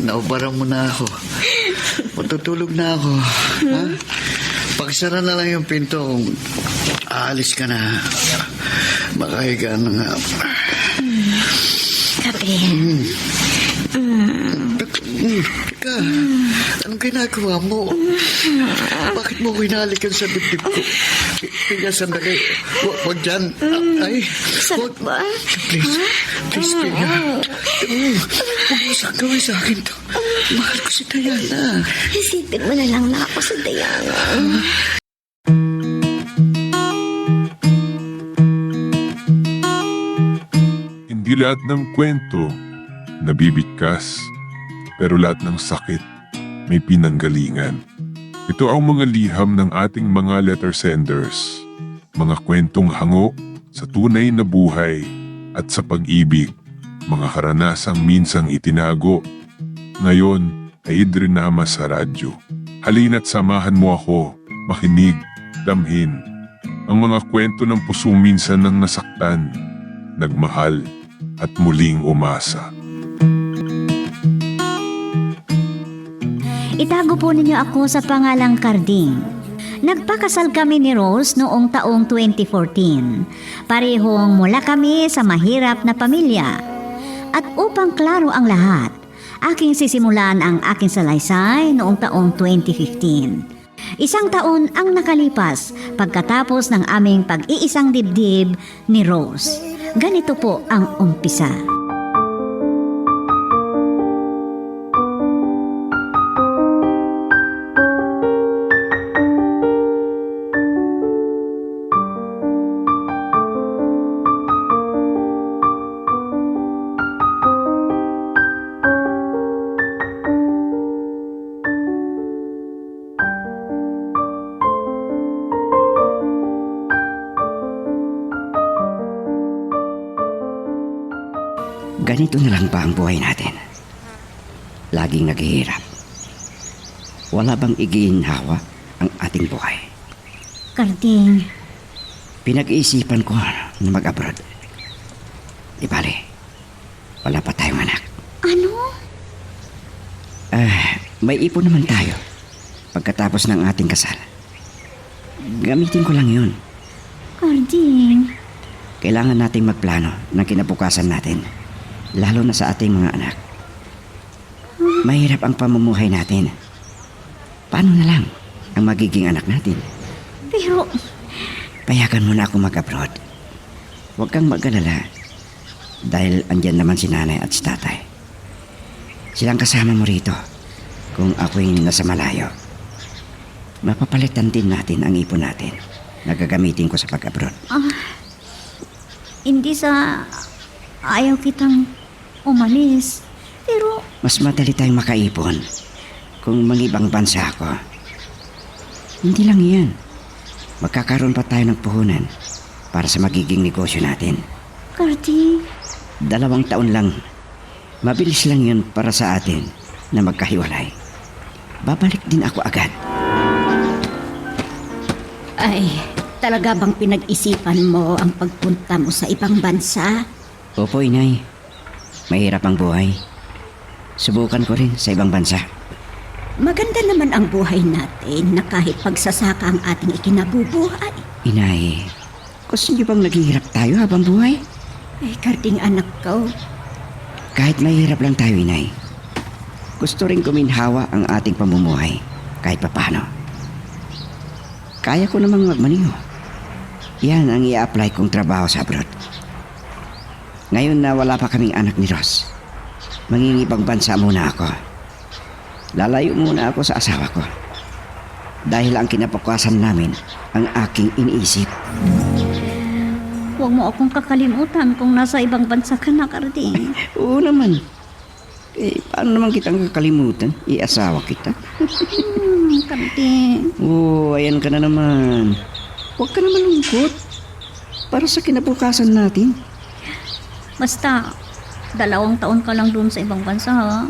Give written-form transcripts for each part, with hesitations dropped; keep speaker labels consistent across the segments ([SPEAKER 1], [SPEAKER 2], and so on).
[SPEAKER 1] Naubaran mo na ako. Matutulog na ako. Ha? Pagsara na lang yung pinto kung aalis ka na. Makahiga na nga.
[SPEAKER 2] Gabriel.
[SPEAKER 1] Teka, anong ginagawa mo? Bakit mo hinalikan sa dibdib ko? Piga, sandali. Huwag dyan. Ay,
[SPEAKER 2] Sakit ba?
[SPEAKER 1] Please, Piga. Huwag mo saan gawin sa akin to. Mahal ko si Diana.
[SPEAKER 2] Isipin mo na lang na ako sa Diana.
[SPEAKER 3] Hindi lahat ng kwento nabibigkas, pero lahat ng sakit may pinanggalingan. Ito ang mga liham ng ating mga letter senders, mga kwentong hango sa tunay na buhay at sa pag-ibig, mga karanasang minsang itinago, ngayon ay idrinama sa radyo. Halina't samahan mo ako, makinig, damhin, ang mga kwento ng pusong minsan nang nasaktan, nagmahal, at muling umasa.
[SPEAKER 4] Itago po ninyo ako sa pangalang Carding. Nagpakasal kami ni Rose noong taong 2014. Parehong mula kami sa mahirap na pamilya. At upang klaro ang lahat, aking sisimulan ang aking salaysay noong taong 2015. Isang taon ang nakalipas pagkatapos ng aming pag-iisang dibdib ni Rose. Ganito po ang umpisa.
[SPEAKER 5] Ganito na lang ba ang buhay natin? Laging naghihirap. Wala bang igiinhawa ang ating buhay?
[SPEAKER 4] Carding,
[SPEAKER 5] Pinag-iisipan ko na mag-abroad. Di bale, wala pa tayong anak.
[SPEAKER 4] ano?
[SPEAKER 5] May ipon naman tayo pagkatapos ng ating kasal. Gamitin ko lang yun.
[SPEAKER 4] Carding,
[SPEAKER 5] Kailangan nating magplano ng kinabukasan natin, lalo na sa ating mga anak. Mahirap ang pamumuhay natin. Paano na lang ang magiging anak natin?
[SPEAKER 4] pero
[SPEAKER 5] Payagan mo na ako mag-abroad. Huwag kang mag-alala dahil andyan naman si nanay at si tatay. Silang kasama mo rito kung ako'y nasa malayo. Mapapalitan din natin ang ipon natin na gagamitin ko sa pag-abroad.
[SPEAKER 4] hindi sa ayaw kitang umalis. Pero
[SPEAKER 5] Mas madali tayong makaipon kung mangibang bansa ako. Hindi lang yan. Magkakaroon pa tayo ng puhunan para sa magiging negosyo natin.
[SPEAKER 4] Carding,
[SPEAKER 5] 2 taon lang. Mabilis lang yun para sa atin na magkahiwalay. Babalik din ako agad.
[SPEAKER 2] Ay, talaga bang pinag-isipan mo ang pagpunta mo sa ibang bansa?
[SPEAKER 5] Opo, inay. Mahirap ang buhay. Subukan ko rin sa ibang bansa.
[SPEAKER 2] Maganda naman ang buhay natin na kahit pagsasaka ang ating ikinabubuhay.
[SPEAKER 5] Inay, gusto niyo bang naghihirap tayo habang buhay?
[SPEAKER 2] Ay, Carding anak ko,
[SPEAKER 5] Kahit mahirap lang tayo, inay. Gusto rin kuminhawa ang ating pamumuhay kahit papano. Kaya ko namang magmaniho. Yan ang i-apply kong trabaho sa abroad. Ngayon na wala pa kaming anak ni Ross, mangingibang bansa muna ako. Lalayo muna ako sa asawa ko. Dahil ang kinabukasan namin ang aking iniisip.
[SPEAKER 4] huwag mo akong kakalimutan kung nasa ibang bansa ka na, Carding.
[SPEAKER 5] Oo naman. Paano naman kitang kakalimutan? I-asawa kita.
[SPEAKER 4] Carding.
[SPEAKER 5] Oo, ayan ka na naman. Huwag ka na malungkot. Para sa kinabukasan natin.
[SPEAKER 4] Basta, 2 taon ka lang doon sa ibang bansa, ha?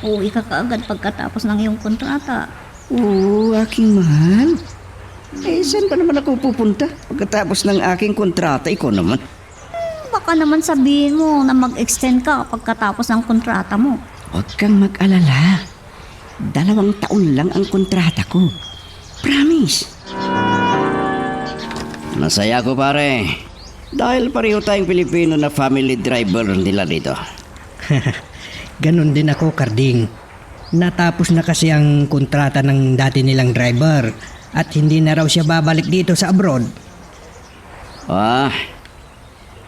[SPEAKER 4] Uuwi ka kaagad pagkatapos ng iyong kontrata.
[SPEAKER 5] Oo, aking mahal. Saan pa naman ako pupunta? Pagkatapos ng aking kontrata, ikaw naman.
[SPEAKER 4] Baka naman sabihin mo na mag-extend ka pagkatapos ng kontrata mo.
[SPEAKER 5] Huwag kang mag-alala. 2 taon lang ang kontrata ko. Promise. Masaya ko pare. Dahil pareho tayong Pilipino na family driver nila dito.
[SPEAKER 6] Ganon din ako, Karding. Natapos na kasi ang kontrata ng dati nilang driver at hindi na raw siya babalik dito sa abroad.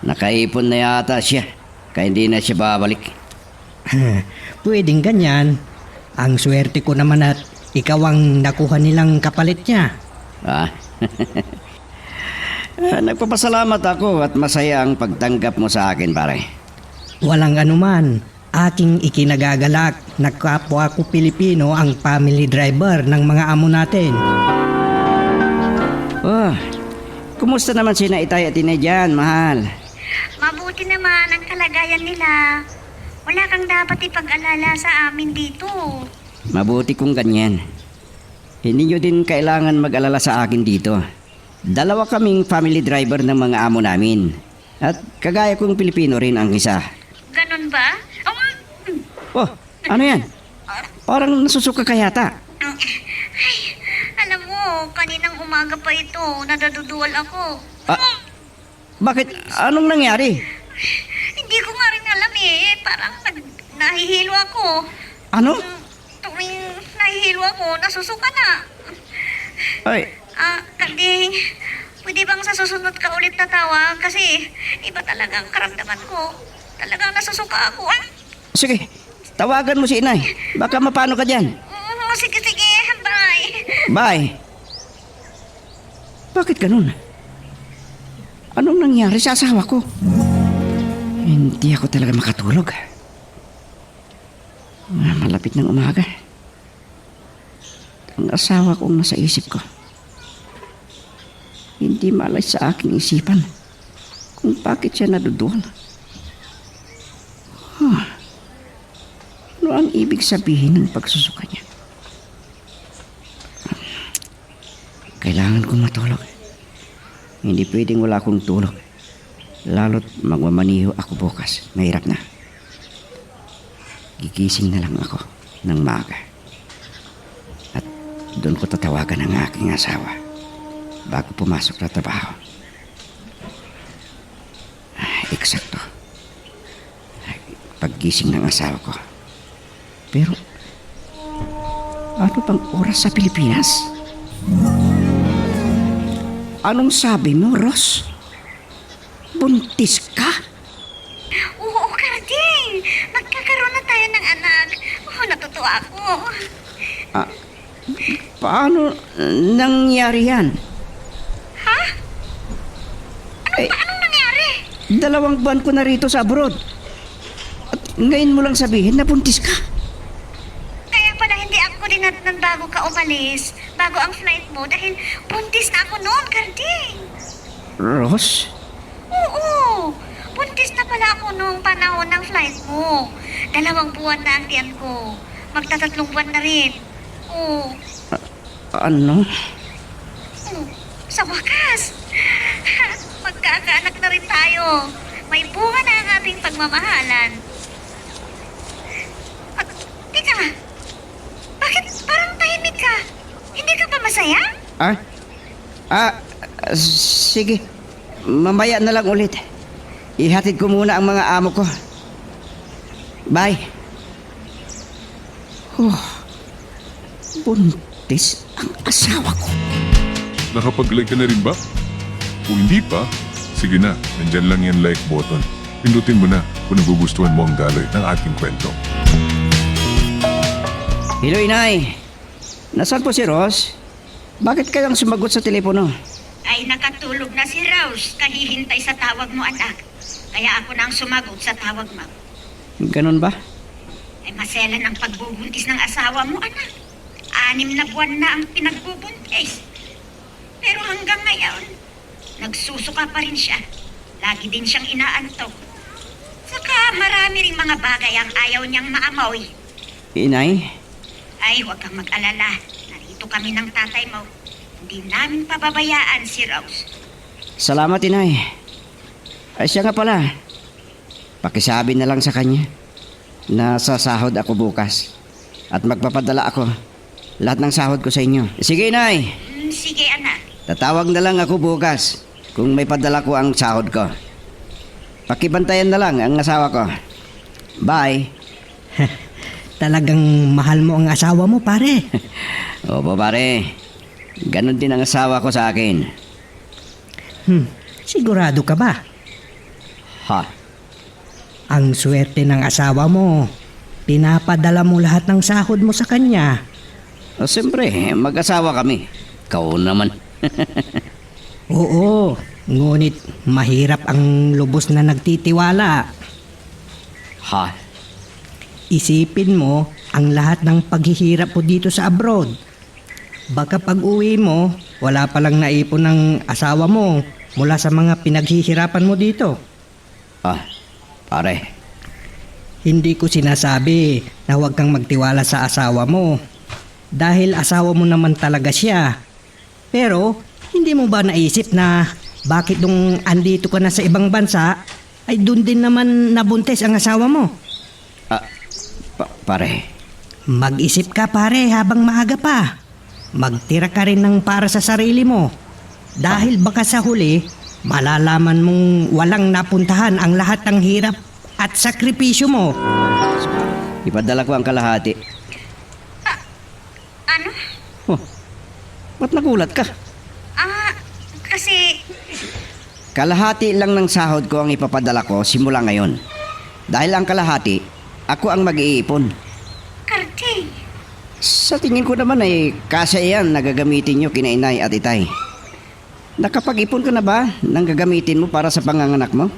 [SPEAKER 5] Nakaipon na yata siya. Kaya hindi na siya babalik.
[SPEAKER 6] Pwedeng ganyan. Ang swerte ko naman at ikaw ang nakuha nilang kapalit niya.
[SPEAKER 5] Nagpapasalamat ako at masaya ang pagtanggap mo sa akin, pare.
[SPEAKER 6] Walang anuman. Aking ikinagagalak na kapwa ko Pilipino ang family driver ng mga amo natin.
[SPEAKER 5] Kumusta naman sina Itay at Inay dyan, mahal?
[SPEAKER 7] Mabuti naman ang kalagayan nila. Wala kang dapat ipag-alala sa amin dito.
[SPEAKER 5] Mabuti kung ganyan. Hindi nyo din kailangan mag-alala sa akin dito. 2 kaming family driver ng mga amo namin. At kagaya kong Pilipino rin ang isa.
[SPEAKER 7] Ganon ba?
[SPEAKER 5] Ano yan? Parang nasusuka ka yata.
[SPEAKER 7] Ay, alam mo, kaninang umaga pa ito, nadaduduwal ako.
[SPEAKER 5] Bakit? Anong nangyari?
[SPEAKER 7] Hindi ko nga rin alam eh. Parang nahihilo ako.
[SPEAKER 5] Ano?
[SPEAKER 7] Tuwing nahihilo ako, nasusuka na.
[SPEAKER 5] Ay,
[SPEAKER 7] Karding, pwede bang sa susunod ka ulit na tawag? Kasi iba talaga ang karamdaman ko. Talagang nasusuka ako.
[SPEAKER 5] sige. Tawagan mo si Inay. Baka mapano ka dyan.
[SPEAKER 7] Sige, bye.
[SPEAKER 5] Bye. Bakit ganun? Anong nangyari sa asawa ko? Hindi ako talaga makatulog. Malapit ng umaga. Ang asawa kong nasa isip ko. Hindi malay sa aking isipan kung bakit siya naduduwal. Ano ang ibig sabihin ng pagsusuka niya? Kailangan kong matulog. Hindi pwedeng wala akong tulog. Lalo't magmamaniho ako bukas. Mahirap na. Gigising na lang ako ng maaga. At doon ko tatawagan ang aking asawa bago pumasok na trabaho. Eksakto. Paggising ng asawa ko. Pero, ano bang oras sa Pilipinas? Anong sabi mo, Ros? Buntis ka?
[SPEAKER 7] Oo, Karding. Magkakaroon na tayo ng anak. Natutuwa ako.
[SPEAKER 5] Paano nangyari yan?
[SPEAKER 7] Ha?
[SPEAKER 5] Eh,
[SPEAKER 7] Anong nangyari?
[SPEAKER 5] 2 buwan ko na rito sa abroad. At ngayon mo lang sabihin na buntis ka.
[SPEAKER 7] Kaya pala hindi ako dinatnan bago ka umalis. Bago ang flight mo dahil buntis na ako noon, Karding.
[SPEAKER 5] Ros?
[SPEAKER 7] Oo. Buntis na pala ako noong panahon ng flight mo. 2 buwan na ang tiyan ko. Magta3 buwan na rin. Oo.
[SPEAKER 5] Ano?
[SPEAKER 7] Sa wakas. Magkakaanak na rin tayo. May bunga na ang ating pagmamahalan. Teka, bakit parang tahimik ka? Hindi ka ba masaya?
[SPEAKER 5] Sige. Mamaya na lang ulit. Ihatid ko muna ang mga amo ko. Bye. Buntis ang asawa ko.
[SPEAKER 3] Nakapag-like ka na rin ba? Kung hindi pa, sige na, nandyan lang yan like button. Pindutin mo na kung nagugustuhan mo ang daloy ng ating kwento.
[SPEAKER 5] Hello, Inay. Nasaan po si Ros? Bakit kayang sumagot sa telepono?
[SPEAKER 7] Ay nakatulog na si Rose kahihintay sa tawag mo, anak. Kaya ako nang sumagot sa tawag mo.
[SPEAKER 5] Ganun ba?
[SPEAKER 7] Ay maselan ang pagbubuntis ng asawa mo, anak. 6 na buwan na ang pinagbubuntis. Pero hanggang ngayon, nagsusuka pa rin siya. Lagi din siyang inaantok. Saka marami ring mga bagay ang ayaw niyang maamoy.
[SPEAKER 5] Inay?
[SPEAKER 7] Ay, huwag kang mag-alala. Narito kami ng tatay mo. Hindi namin pababayaan si Rose.
[SPEAKER 5] Salamat, Inay. Ay, siya nga pala. Pakisabi na lang sa kanya. Nasasahod ako bukas. At magpapadala ako. Lahat ng sahod ko sa inyo. Sige, Inay.
[SPEAKER 7] Sige, anak.
[SPEAKER 5] Tatawag na lang ako bukas kung may padala ko ang sahod ko. Pakibantayan na lang ang asawa ko. Bye.
[SPEAKER 6] Talagang mahal mo ang asawa mo, pare.
[SPEAKER 5] Opo, pare. Ganon din ang asawa ko sa akin.
[SPEAKER 6] Sigurado ka ba?
[SPEAKER 5] Ha?
[SPEAKER 6] Ang swerte ng asawa mo. Pinapadala mo lahat ng sahod mo sa kanya.
[SPEAKER 5] O, siyempre, mag-asawa kami. Ikaw naman.
[SPEAKER 6] Oo, ngunit mahirap ang lubos na nagtitiwala.
[SPEAKER 5] Ha?
[SPEAKER 6] Isipin mo ang lahat ng paghihirap mo dito sa abroad. Baka pag uwi mo, wala palang naipon ng asawa mo mula sa mga pinaghihirapan mo dito.
[SPEAKER 5] Ah, pare.
[SPEAKER 6] Hindi ko sinasabi na huwag kang magtiwala sa asawa mo. Dahil asawa mo naman talaga siya. Pero, hindi mo ba naisip na bakit nung andito ka na sa ibang bansa, ay doon din naman nabuntis ang asawa mo?
[SPEAKER 5] Pare.
[SPEAKER 6] Mag-isip ka pare habang maaga pa. Magtira ka rin ng para sa sarili mo. Dahil baka sa huli, malalaman mong walang napuntahan ang lahat ng hirap at sakripisyo mo.
[SPEAKER 5] Ipadala ko ang kalahati.
[SPEAKER 7] Ano?
[SPEAKER 5] Oh, ba't nagulat ka?
[SPEAKER 7] Kasi...
[SPEAKER 5] Kalahati lang ng sahod ko ang ipapadala ko simula ngayon. Dahil ang kalahati, ako ang mag-iipon.
[SPEAKER 7] Karding,
[SPEAKER 5] Sa tingin ko naman ay kasya yan na gagamitin nyo kina inay at itay. Nakapag-ipon ka na ba ng gagamitin mo para sa panganganak mo?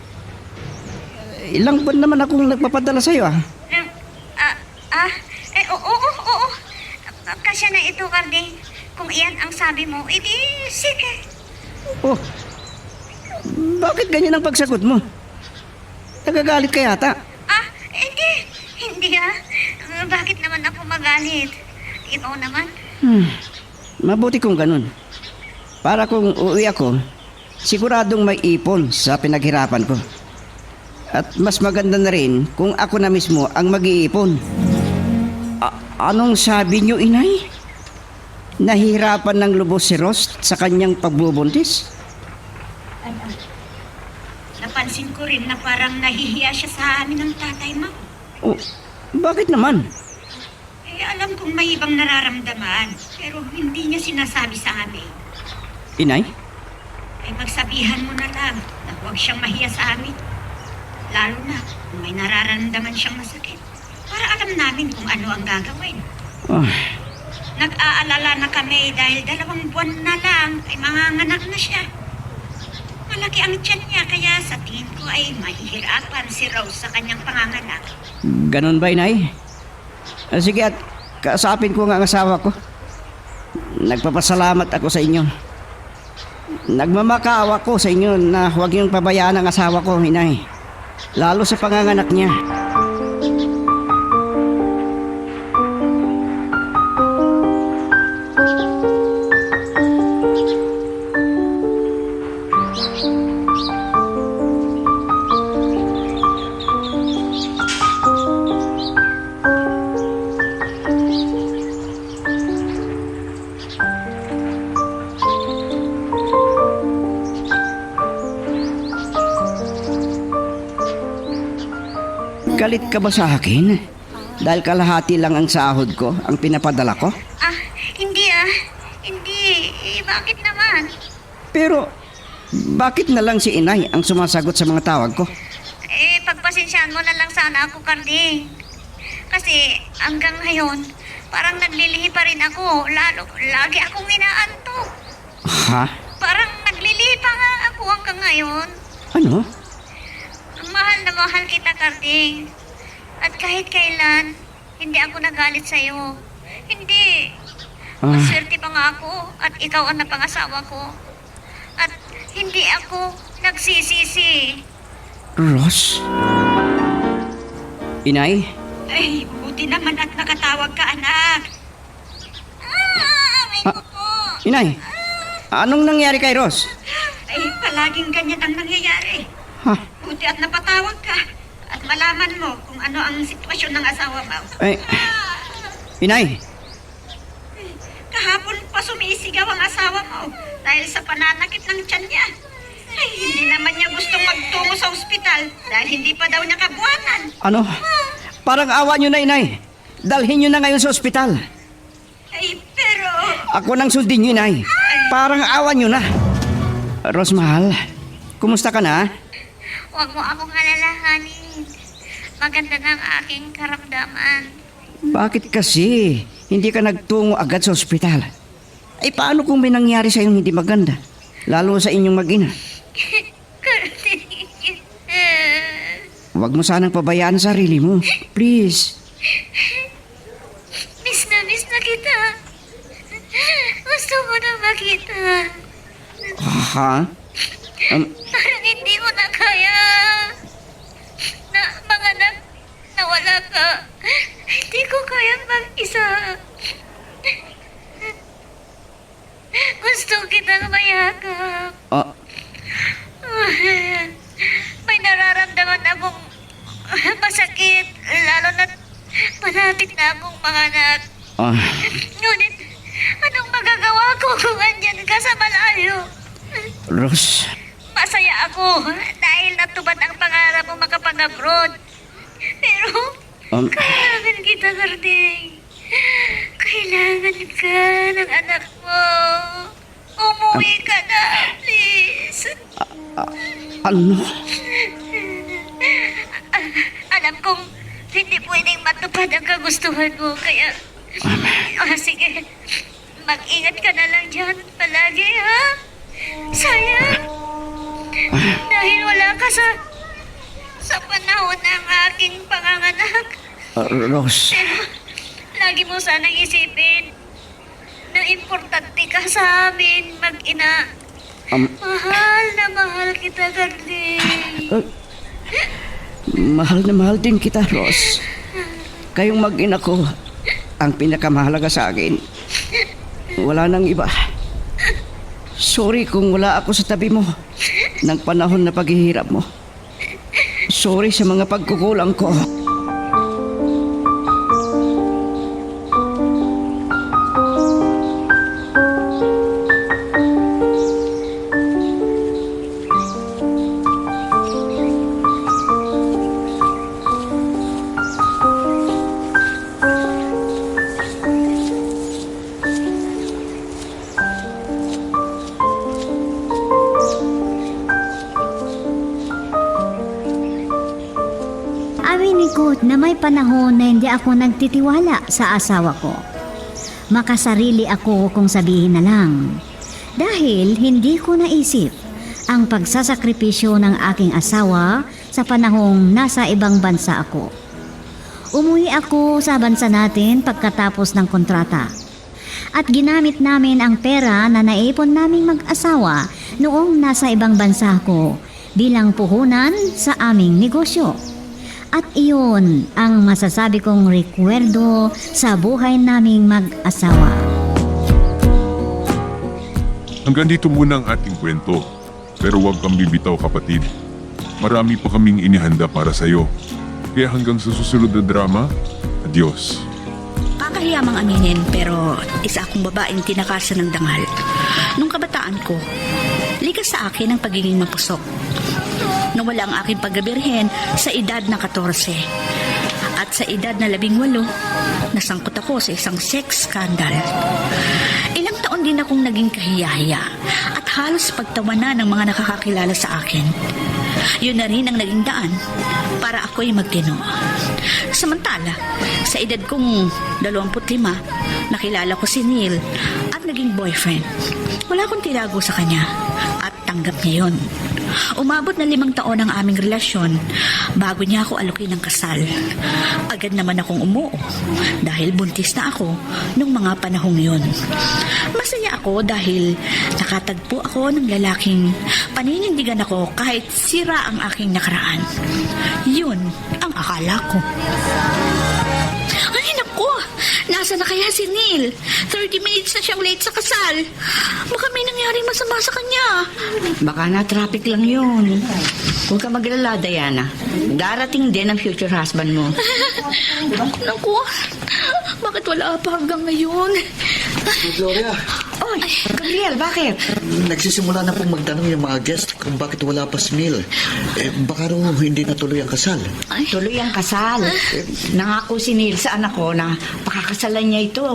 [SPEAKER 5] Ilang buwan naman akong nagpapadala sa'yo
[SPEAKER 7] oo. Kasya na ito, Karding. Kung iyan ang sabi mo, edi sige.
[SPEAKER 5] Oh, bakit ganyan ang pagsagot mo? Nagagalit ka yata.
[SPEAKER 7] Hindi Bakit naman ako magalit? Ikaw naman.
[SPEAKER 5] Mabuti kung ganun. Para kung uuwi ako, siguradong may ipon sa pinaghirapan ko. At mas maganda na rin kung ako na mismo ang mag-iipon. Anong sabi niyo, inay? Nahirapan ng lubos si Ross sa kanyang pagbubuntis?
[SPEAKER 7] Napansin ko rin na parang nahihiya siya sa amin ng tatay mo.
[SPEAKER 5] Oh, bakit naman?
[SPEAKER 7] Alam kong may ibang nararamdaman, pero hindi niya sinasabi sa amin.
[SPEAKER 5] Inay?
[SPEAKER 7] Magsabihan mo na lang na huwag siyang mahiya sa amin. Lalo na kung may nararamdaman siyang masakit. Para alam namin kung ano ang gagawin. Nag-aalala na kami dahil 2 buwan na lang ay manganganak na siya. Malaki ang tiyan niya kaya sa tingin ko ay mahihirapan si Rose sa kanyang panganganak.
[SPEAKER 5] Ganon ba, inay? Sige, at kausapin ko nga ang asawa ko. Nagpapasalamat ako sa inyo. Nagmamakaawa ko sa inyo na huwag niyong pabayaan ang asawa ko, inay. Lalo sa panganganak niya. Galit ka ba sa akin? Dahil kalahati lang ang sahod ko, ang pinapadala ko?
[SPEAKER 7] Hindi Hindi. Bakit naman?
[SPEAKER 5] Pero, bakit na lang si inay ang sumasagot sa mga tawag ko?
[SPEAKER 7] Pagpasensyahan mo na lang sana ako, Karding. Kasi hanggang ngayon, parang naglilihi pa rin ako. Lagi akong inaantok.
[SPEAKER 5] Ha?
[SPEAKER 7] Parang naglilihi pa nga ako hanggang ngayon.
[SPEAKER 5] Ano?
[SPEAKER 7] Mahal na mahal kita, Karding. At kahit kailan, hindi ako nagalit sa'yo. Hindi. Maswerte pa nga ako at ikaw ang napangasawa ko. At hindi ako nagsisisi.
[SPEAKER 5] Ross? Inay?
[SPEAKER 7] Ay, buti naman at nakatawag ka, anak. May kuko.
[SPEAKER 5] Inay? Anong nangyari kay Ross?
[SPEAKER 7] Ay, palaging ganyan ang nangyayari.
[SPEAKER 5] Ha?
[SPEAKER 7] Buti at napatawag ka. at malaman mo kung ano ang sitwasyon ng asawa mo.
[SPEAKER 5] Ay, inay,
[SPEAKER 7] Kahapon pa sumisigaw ang asawa mo dahil sa pananakit ng tiyan niya. Ay, hindi naman niya gustong magtungo sa ospital dahil hindi pa daw niya kabuhanan.
[SPEAKER 5] ano? Parang awa nyo na, inay. Dalhin nyo na ngayon sa ospital.
[SPEAKER 7] Ay, pero...
[SPEAKER 5] Ako nang sundin nyo, inay. Parang awa nyo na. Rose, mahal, kumusta ka na?
[SPEAKER 8] Huwag mo akong alalahanin. Maganda ng aking karamdaman.
[SPEAKER 5] Bakit kasi hindi ka nagtungo agad sa ospital? Ay, paano kung may nangyari sa iyong hindi maganda? Lalo sa inyong mag-ina. Huwag mo sanang pabayaan ang sarili mo. Please.
[SPEAKER 8] Miss na kita. Gusto mo na makita.
[SPEAKER 5] Ha?
[SPEAKER 8] Parang hindi ko na kaya. Na mga nawala ka. Hindi ko kaya mag-isa. Gusto kitang mayakap.
[SPEAKER 5] Ah,
[SPEAKER 8] May nararamdaman akong masakit, lalo na malapit na akong manganak.
[SPEAKER 5] ah,
[SPEAKER 8] Ngunit, anong magagawa ko kung andyan ka sa malayo?
[SPEAKER 5] Rose,
[SPEAKER 8] Masaya ako dahil natupad ang pangarap mo makapag-abroad. Pero, kailangan kita, Gardeng. Kailangan ka ng anak mo. Umuwi ka na, please.
[SPEAKER 5] ano?
[SPEAKER 8] Alam kong hindi pwedeng matupad ang kagustuhan mo, kaya... sige. Mag-ingat ka na lang dyan palagi, ha? Sayang. Dahil wala ka sa panahon ng aking panganganak.
[SPEAKER 5] Rose,
[SPEAKER 8] Pero lagi mo sanang isipin na importante ka sa amin, mag-ina. Mahal na mahal kita, Gardeng.
[SPEAKER 5] mahal na mahal din kita, Rose. Kayong mag-ina ko ang pinakamahalaga sa akin. Wala nang iba. Sorry kung wala ako sa tabi mo ng panahon na paghihirap mo. Sorry sa mga pagkukulang ko.
[SPEAKER 4] Aminin ko na may panahon na hindi ako nagtitiwala sa asawa ko. Makasarili ako kung sabihin na lang. Dahil hindi ko naisip ang pagsasakripisyo ng aking asawa sa panahong nasa ibang bansa ako. Umuwi ako sa bansa natin pagkatapos ng kontrata. At ginamit namin ang pera na naipon naming mag-asawa noong nasa ibang bansa ako bilang puhunan sa aming negosyo. At iyon ang masasabi kong rekwerdo sa buhay naming mag-asawa.
[SPEAKER 3] Hanggang dito muna ang ating kwento. Pero huwag kang bibitaw, kapatid. Marami pa kaming inihanda para sa'yo. Kaya hanggang sa susunod na drama, adios.
[SPEAKER 9] Kakahiya mang aminin, pero isa akong babaeng tinakasan ng dangal. Nung kabataan ko, likas sa akin ang pagiging mapusok. Nawala ang aking pagkabirhen sa edad na 14. At sa edad na 18, nasangkot ako sa isang sex scandal. Ilang taon din akong naging kahiyahiya at halos pagtawanan ng mga nakakakilala sa akin. Yun na rin ang naging daan para ako'y magtino. Samantala, sa edad kong 25, nakilala ko si Neil at naging boyfriend. Wala akong tinago sa kanya at tanggap niya yun. Umabot na 5 taon ang aming relasyon bago niya ako alukin ng kasal. Agad naman akong umuo dahil buntis na ako nung mga panahong yun. Masaya ako dahil nakatagpo ako ng lalaking paninindigan ako kahit sira ang aking nakaraan. Yun ang akala ko. Ay naku, nasa Asa na kaya si Neil? 30 minutes na siyang late sa kasal. Baka may nangyaring masama sa kanya.
[SPEAKER 10] Baka na-traffic lang yun. Huwag ka maglala, Diana. Darating din ang future husband mo.
[SPEAKER 9] Naku, bakit wala pa hanggang ngayon?
[SPEAKER 1] Gloria,
[SPEAKER 10] Oy, Gabriel, bakit?
[SPEAKER 1] nagsisimula na pong magtanong yung mga guest kung bakit wala pa si Neil. Baka raw hindi natuloy ang kasal.
[SPEAKER 10] Tuloy ang kasal. Nangako si Neil sa anak ko na pakakasalan niya ito.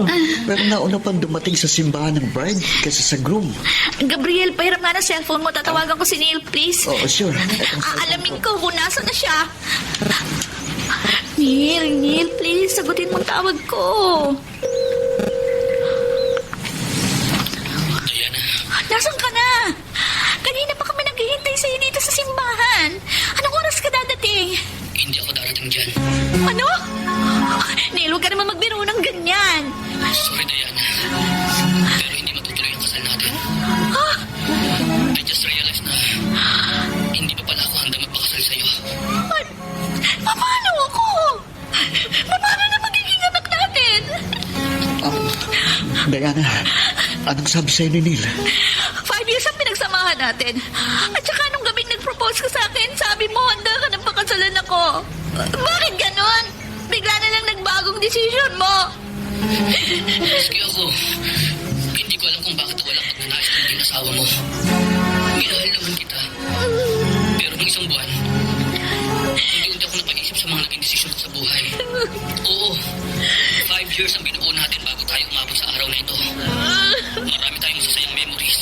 [SPEAKER 1] Pero nauna pang dumating sa simbahan ng bride kaysa sa groom.
[SPEAKER 9] Gabriel, pahiram nga ng cellphone mo. Tatawagan ko si Neil, please.
[SPEAKER 1] Oo, sure.
[SPEAKER 9] Aalamin ko kung nasa na siya. Neil, please, sagutin mo ang tawag ko. Nasaan ka na? Kanina pa kami naghihintay sa'yo dito sa simbahan. Anong oras ka dadating?
[SPEAKER 11] Hindi ako darating dyan.
[SPEAKER 9] Ano? Neil, huwag ka naman magbiro ng ganyan.
[SPEAKER 11] Sorry, Diana. Pero hindi matutuloy ang kasal natin. I just realized na hindi pa pala ako handa magpakasal sa'yo.
[SPEAKER 9] Paano ako? Paano na magiging anak natin?
[SPEAKER 1] Diana, anong sabi sa'yo ni Neil?
[SPEAKER 9] 5 years ang pinagsamahan natin. At saka nung gabing nag-propose ka sa akin, sabi mo handa ka ng pakasalan ako. Bakit ganon? Bigla na lang nagbagong desisyon mo.
[SPEAKER 11] Maski ako, hindi ko alam kung bakit walang pagnanais ng naging asawa mo. Minahal naman kita. Pero nung isang buwan, hindi ako napaisip sa mga naging desisyon sa buhay. Oo, 5 years ang binuo natin bago tayo umabot sa araw na ito. Marami tayong masasayang memories.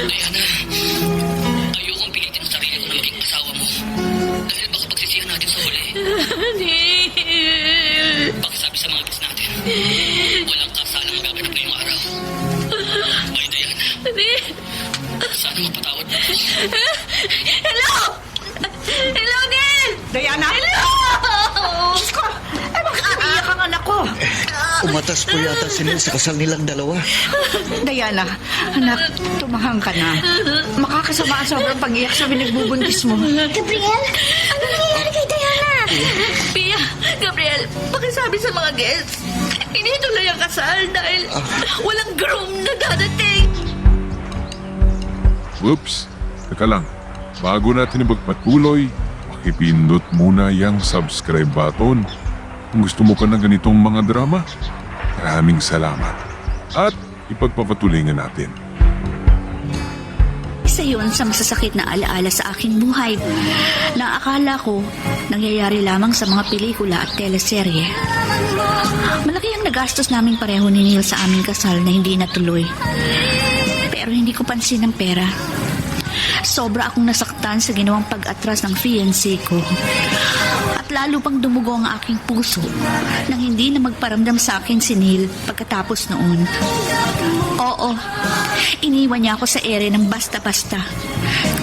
[SPEAKER 11] Diana, ayokong pilitin ang sarili ko na maging asawa mo. Dahil baka pagsisihan natin sa huli. Pakisabi sa mga guest natin, walang kasalang magaganap ngayong araw. Ay, Diana. Sana mapatawad mo.
[SPEAKER 9] Hello! Hello, Neil!
[SPEAKER 10] Diana?
[SPEAKER 9] Hello!
[SPEAKER 10] Diyos ko! Ay, bakit naiyak ang anak ko?
[SPEAKER 1] Umatas po yata si Neil sa kasal nilang dalawa.
[SPEAKER 10] Diana, anak, tumahang ka na. Makakasama ang sobrang pag-iyak sa binagbubuntis mo.
[SPEAKER 8] Gabriel, ano nangyayari kay Diana?
[SPEAKER 9] Pia, Gabriel, pakisabi sa mga guests. Inituloy ang kasal dahil walang groom na dadating.
[SPEAKER 3] Whoops! Teka lang. Bago natin ipagpatuloy, pakipindot muna yung subscribe button. Kung gusto mo ka ng ganitong mga drama, maraming salamat. At ipagpapatuloy nga natin.
[SPEAKER 9] Isa yun sa masasakit na alaala sa aking buhay na akala ko nangyayari lamang sa mga pelikula at teleserye. Malaki ang nagastos naming pareho ni Neil sa aming kasal na hindi natuloy. Pero hindi ko pansin ang pera. Sobra akong nasaktan sa ginawang pag-atras ng fiancé ko. At lalo pang dumugo ang aking puso nang hindi na magparamdam sa akin si Neil pagkatapos noon. Oo, iniwan niya ako sa ere ng basta-basta.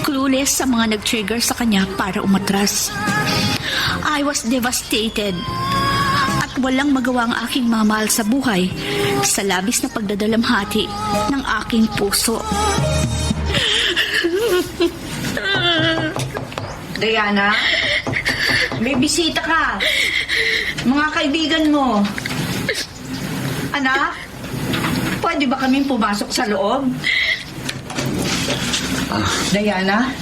[SPEAKER 9] Clueless sa mga nag-trigger sa kanya para umatras. I was devastated. At walang magawa ang aking mamahal sa buhay sa labis na pagdadalamhati ng aking puso.
[SPEAKER 10] Diana, may bisita ka. Mga kaibigan mo. Anak, pwede ba kaming pumasok sa loob? Diana,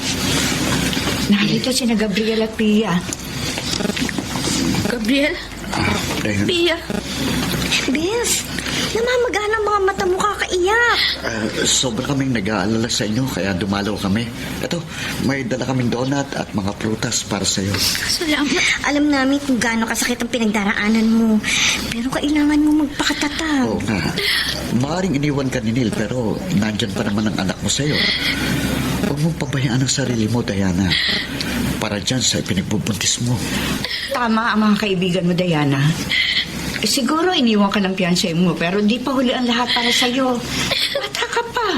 [SPEAKER 10] narito sina Gabriel at Pia.
[SPEAKER 9] Gabriel?
[SPEAKER 1] Diana,
[SPEAKER 9] Pia?
[SPEAKER 8] Bes, namamagana ang mga mata mo kakaiyak.
[SPEAKER 1] sobra kaming nag-aalala sa inyo kaya dumalaw kami. Ito, may dala kaming donut at mga prutas para sa iyo.
[SPEAKER 9] Salamat.
[SPEAKER 8] Alam namin kung gaano kasakit ang pinagdaraanan mo. Pero kailangan mo magpakatatag.
[SPEAKER 1] Oo nga. Maaring iniwan ka ni Neil pero nandyan pa naman ang anak mo sa iyo. Huwag mong pabayaan ang sarili mo, Diana. Para dyan sa pinagbubuntis mo.
[SPEAKER 10] Tama ang mga kaibigan mo, Diana. Siguro iniwan ka ng fiancé mo, pero di pa huli ang lahat para sa'yo. Bata ka pa.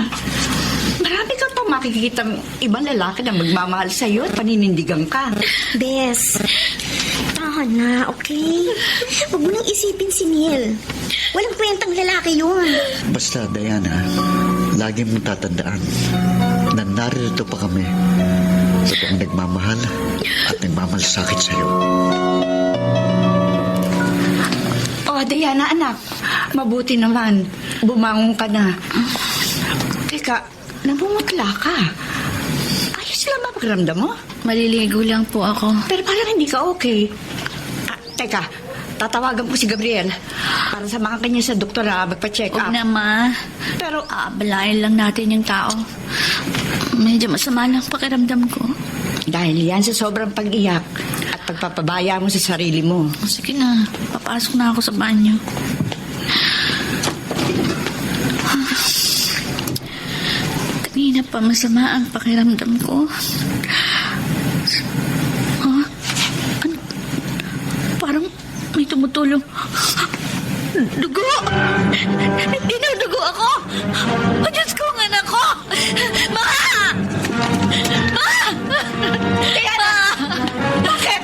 [SPEAKER 10] Marami ka pa makikita ibang lalaki na magmamahal sa'yo at paninindigan ka.
[SPEAKER 8] Bes, tahan na, okay? Huwag mo nang isipin si Neil. Walang kwentang lalaki yun.
[SPEAKER 1] Basta, Diana, lagi mong tatandaan na narito pa kami sa tuwang nagmamahal at nagmamalasakit sa'yo.
[SPEAKER 10] Diana, anak. Mabuti naman. Bumangon ka na. Teka, namumutla ka. Ayos lang ba pakiramdam mo?
[SPEAKER 9] Maliligo lang po ako.
[SPEAKER 10] Pero parang hindi ka okay. Teka, tatawagan ko si Gabriel para samahan kanya sa doktor na magpa-check
[SPEAKER 9] Huwag
[SPEAKER 10] up.
[SPEAKER 9] na, Ma.
[SPEAKER 10] Pero,
[SPEAKER 9] Aabalain lang natin yung tao. Medyo masama lang pakiramdam ko.
[SPEAKER 10] dahil yan sa sobrang pag-iyak at pagpapabaya mo sa sarili mo.
[SPEAKER 9] Sige na, papasok na ako sa banyo. Kanina pa masama ang pakiramdam ko. Ano? Parang may tumutulong. Dugo! Dinudugo ako! Oh, Diyos ko, ang anak ko! Ma! Ma!
[SPEAKER 10] Diana! Bakit?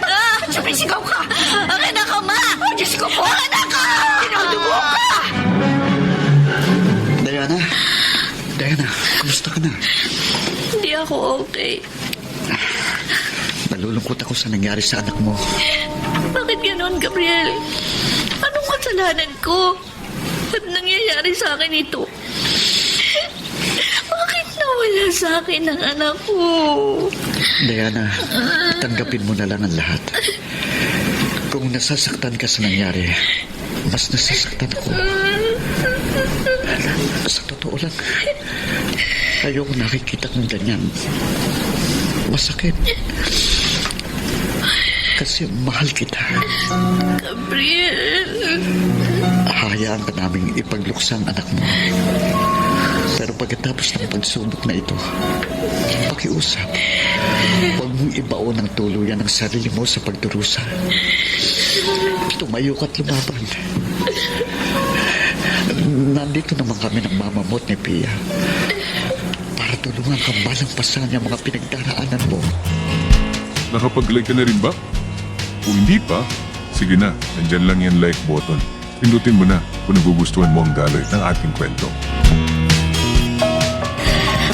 [SPEAKER 10] Sumisigaw ka!
[SPEAKER 9] Ang anak ko, Ma!
[SPEAKER 10] Oh, Diyos ko po!
[SPEAKER 9] Ang anak ko!
[SPEAKER 10] Dinudugo ka!
[SPEAKER 1] Diana? Diana, kumusta ka na?
[SPEAKER 9] Hindi ako okay.
[SPEAKER 1] Nalulungkot ako sa nangyari sa anak mo.
[SPEAKER 9] Bakit ganon, Gabriel? Anong kasalanan ko? At nangyayari sa akin ito? Bakit nawala sa akin ang anak ko?
[SPEAKER 1] Diana, tanggapin mo na lang ang lahat. Kung nasasaktan ka sa nangyari, mas nasasaktan ako. Sa totoo lang, ayoko nakikita kong ganyan. Masakit. Kasi mahal kita.
[SPEAKER 9] Gabriel!
[SPEAKER 1] Hayaan ka naming ipagluksa ang anak mo. Pero pagkatapos ng pagsubok na ito, pakiusap, huwag mong ibaon ng tuluyan ang sarili mo sa pagdurusa. Tumayo ka't lumaban. Nandito naman kami ng mama mo at ni Pia para tulungan kang malampasan ang mga pinagdaraanan mo.
[SPEAKER 3] Nakapag-like ka na rin ba? Kung hindi pa, sige na, nandyan lang yung like button. Pindutin mo na kung nagugustuhan mo ang daloy ng ating kwento.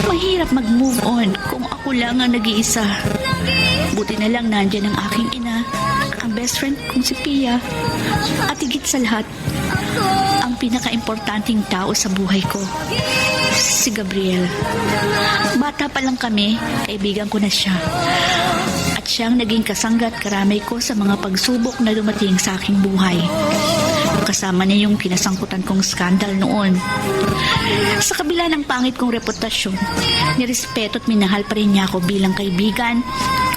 [SPEAKER 9] Mahirap mag-move on kung ako lang ang nag-iisa. Buti na lang nandyan ang aking ina, ang best friend kong si Pia, at higit sa lahat, ang pinaka-importanting tao sa buhay ko, si Gabriel. Bata pa lang kami, kaibigan ko na siya. At siyang naging kasanggat karamay ko sa mga pagsubok na dumating sa aking buhay. Kasama niya yung kinasangkutan kong skandal noon. Sa kabila ng pangit kong reputasyon, nirespeto at minahal pa rin niya ako bilang kaibigan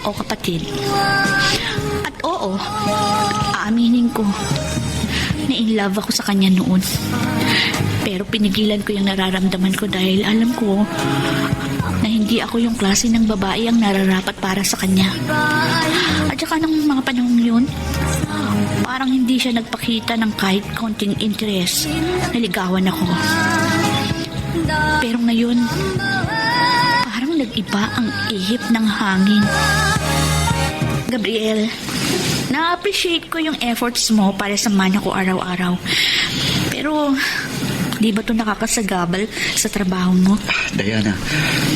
[SPEAKER 9] o kapatid. At oo, aaminin ko, na in love ako sa kanya noon. Pero pinigilan ko yung nararamdaman ko dahil alam ko na hindi ako yung klase ng babae ang nararapat para sa kanya. At saka ng mga panahon yun, parang hindi siya nagpakita ng kahit konting interest. Naligawan ako. Pero ngayon, parang nag-iba ang ihip ng hangin. Gabriel, na-appreciate ko yung efforts mo para samahan ako araw-araw. Pero, di ba ito nakakasagabal sa trabaho mo?
[SPEAKER 1] Diana,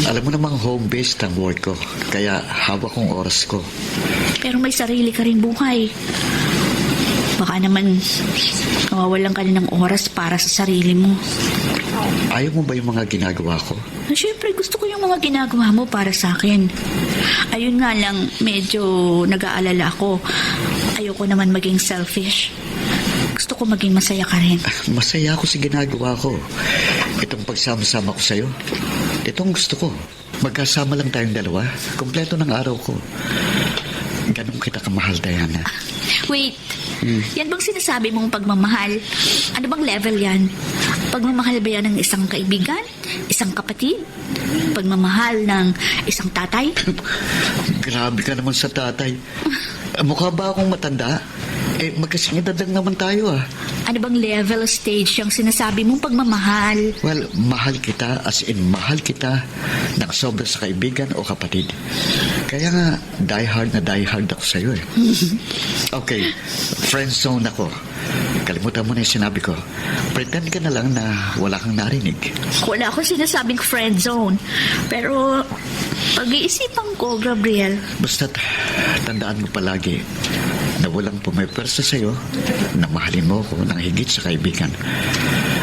[SPEAKER 1] alam mo namang home-based ang work ko, kaya hawak kong oras ko.
[SPEAKER 9] Pero may sarili ka rin buhay. Baka naman nawawalan ka na ng oras para sa sarili mo.
[SPEAKER 1] Ayaw mo ba yung mga ginagawa ko?
[SPEAKER 9] Siyempre, gusto ko yung mga ginagawa mo para sa akin. Ayun nga lang, medyo nag-aalala ako. Ayoko naman maging selfish. Gusto ko maging masaya ka rin.
[SPEAKER 1] Masaya ako sa ginagawa ko. Itong pagsama-sama ko sa'yo. Itong gusto ko. Magkasama lang tayong dalawa. Kompleto ng araw ko. Ganun kita kamahal, Diana.
[SPEAKER 9] Wait, yan bang sinasabi mong pagmamahal? Ano bang level yan? Pagmamahal ba yan ng isang kaibigan? Isang kapatid? Pagmamahal ng isang tatay?
[SPEAKER 1] Grabe ka naman sa tatay. Mukha ba akong matanda? Magkasing edad lang naman tayo ah.
[SPEAKER 9] Ano bang level stage yung sinasabi mong pagmamahal?
[SPEAKER 1] Well, mahal kita as in mahal kita ng sobra sa kaibigan o kapatid. Kaya nga, die hard ako sa'yo eh. Okay, friend zone ako. Kalimutan mo na yung sinabi ko. Pretend ka na lang na wala kang narinig.
[SPEAKER 9] Wala akong sinasabing friend zone. Pero, pag-iisipan ko, Gabriel.
[SPEAKER 1] Basta't, tandaan mo palagi, na walang pumipersa sa'yo na mahalin mo ako ng higit sa kaibigan.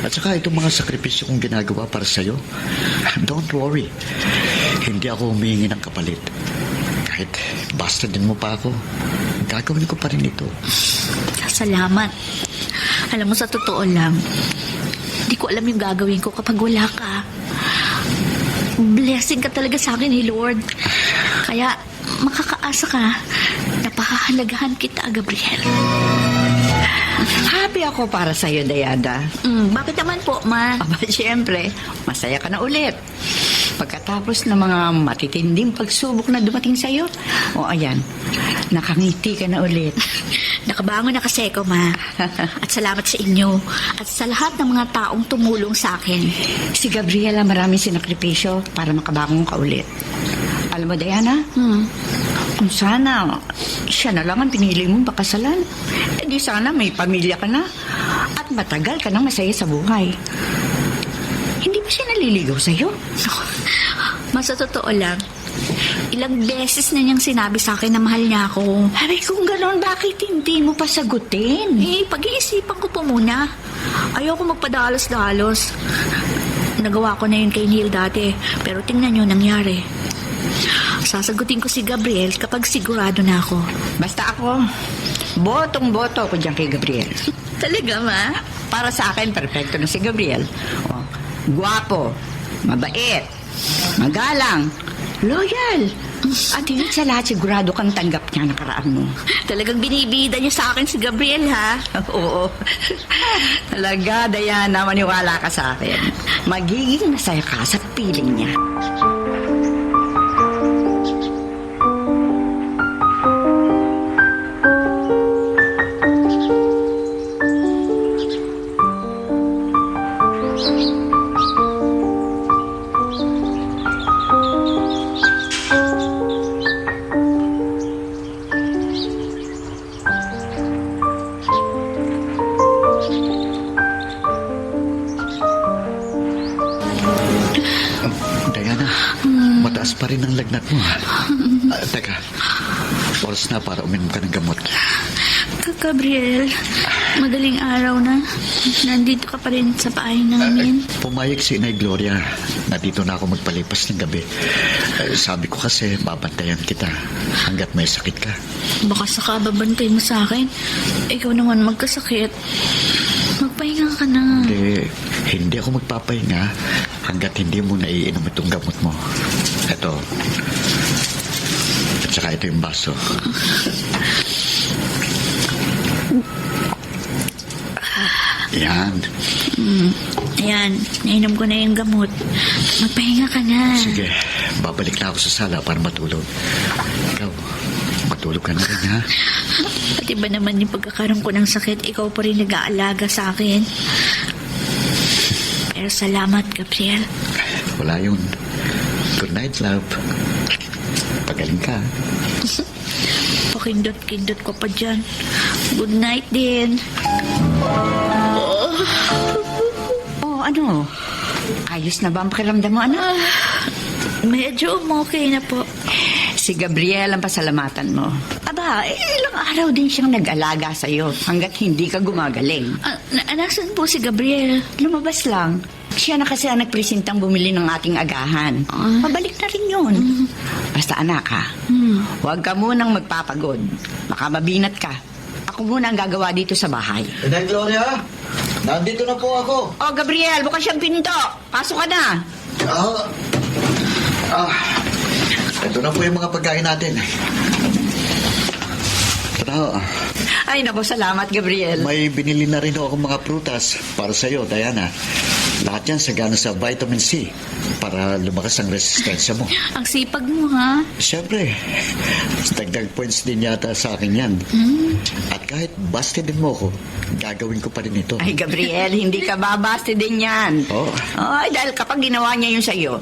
[SPEAKER 1] At saka itong mga sakripisyo kong ginagawa para sa'yo, don't worry. Hindi ako humingi ng kapalit. Kahit basta din mo pa ako, gagawin ko pa rin ito.
[SPEAKER 9] Salamat. Alam mo, sa totoo lang, di ko alam yung gagawin ko kapag wala ka. Blessing ka talaga sa akin, Lord. Kaya makakaasa ka na pahahalagahan kita, Gabriel.
[SPEAKER 10] Happy ako para sa'yo, Dayana.
[SPEAKER 9] Bakit naman po, Ma?
[SPEAKER 10] Aba, siyempre, masaya ka na ulit. Pagkatapos ng mga matitinding pagsubok na dumating sa'yo, ayan, nakangiti ka na ulit.
[SPEAKER 9] Nakabangon na kasi ako, Ma. At salamat sa inyo. At sa lahat ng mga taong tumulong sa akin.
[SPEAKER 10] Si Gabriela maraming sinakripisyo para makabangon ka ulit. Alam mo, Diana, kung sana siya na lang ang pinili mong pakasalan, di sana may pamilya ka na at matagal ka nang masaya sa buhay. Hindi ba siya naliligaw sa'yo?
[SPEAKER 9] Mas sa totoo lang, ilang beses na niyang sinabi sa akin na mahal niya ako.
[SPEAKER 10] Sabi, kung gano'n, bakit hindi mo pa sagutin?
[SPEAKER 9] Pag-iisipan ko po muna. Ayoko magpadalos-dalos. Nagawa ko na yun kay Neil dati, pero tingnan niyo nangyari. Sasagutin ko si Gabriel kapag sigurado na ako.
[SPEAKER 10] Basta ako, botong-boto ko dyan kay Gabriel.
[SPEAKER 9] Talaga, Ma?
[SPEAKER 10] Para sa akin, perfecto na si Gabriel. Guwapo, mabait, magalang, loyal. At higit sa lahat, sigurado kang tanggap niya nakaraan mo.
[SPEAKER 9] Talagang binibida niyo sa akin si Gabriel, ha?
[SPEAKER 10] Oo. Talaga, Diana, maniwala ka sa akin. Magiging masaya ka sa piling niya.
[SPEAKER 1] Diana, mataas pa rin ang lagnat mo. Teka, oras na para uminom ka ng gamot.
[SPEAKER 9] Gabriel, madaling araw na. Nandito ka pa rin sa bahay namin.
[SPEAKER 1] Pumayag si Inay Gloria na dito na ako magpalipas ng gabi. Sabi ko kasi babantayan kita hanggat may sakit ka.
[SPEAKER 9] Baka saka babantay mo sa akin. Ikaw naman magkasakit. Magpahinga ka na.
[SPEAKER 1] Hindi ako magpapahinga hanggat hindi mo naiinom itong gamot mo. Ito. At saka ito yung baso. Yan.
[SPEAKER 9] Ayan, nainom ko na yung gamot. Magpahinga ka na.
[SPEAKER 1] Sige, babalik na ako sa sala para matulog. Ikaw, matulog ka na rin, ha?
[SPEAKER 9] Pati ba naman yung pagkakaroon ko ng sakit, ikaw pa rin nag-aalaga sa akin. Pero salamat, Gabriel.
[SPEAKER 1] Wala yun. Good night, love. Pagaling ka.
[SPEAKER 9] Pakindot-kindot ko pa dyan. Good night din.
[SPEAKER 10] Ano? Ayos na ba ang pakiramdam mo, anak?
[SPEAKER 9] Medyo okay na po.
[SPEAKER 10] Si Gabriel ang pasalamatan mo. Aba, ilang araw din siyang nag-alaga sa'yo hanggat hindi ka gumagaling.
[SPEAKER 9] Nasaan po si Gabriel?
[SPEAKER 10] Lumabas lang. Siya na kasi ang nagpresentang bumili ng ating agahan. Pabalik na rin yun. Basta anak ha, huwag ka munang magpapagod. Baka mabinat ka. Ako muna ang gagawa dito sa bahay.
[SPEAKER 1] Inay Gloria, nandito na po ako.
[SPEAKER 10] Oh, Gabriel, bukas siyang pinto. Pasok ka na.
[SPEAKER 1] Ito na po yung mga pagkain natin. Ito.
[SPEAKER 10] Ay, naku, salamat, Gabriel.
[SPEAKER 1] May binili na rin ako mga prutas para sa iyo, Diana. Lahat yan sagana sa vitamin C para lumakas ang resistensya mo.
[SPEAKER 9] Ang sipag mo, ha?
[SPEAKER 1] Siyempre, dagdag points din yata sa akin yan. At kahit busted din mo ako, gagawin ko pa rin ito.
[SPEAKER 10] Ay, Gabriel, hindi ka babaste din yan.
[SPEAKER 1] Oh.
[SPEAKER 10] Ay, dahil kapag ginawa niya yun sa'yo,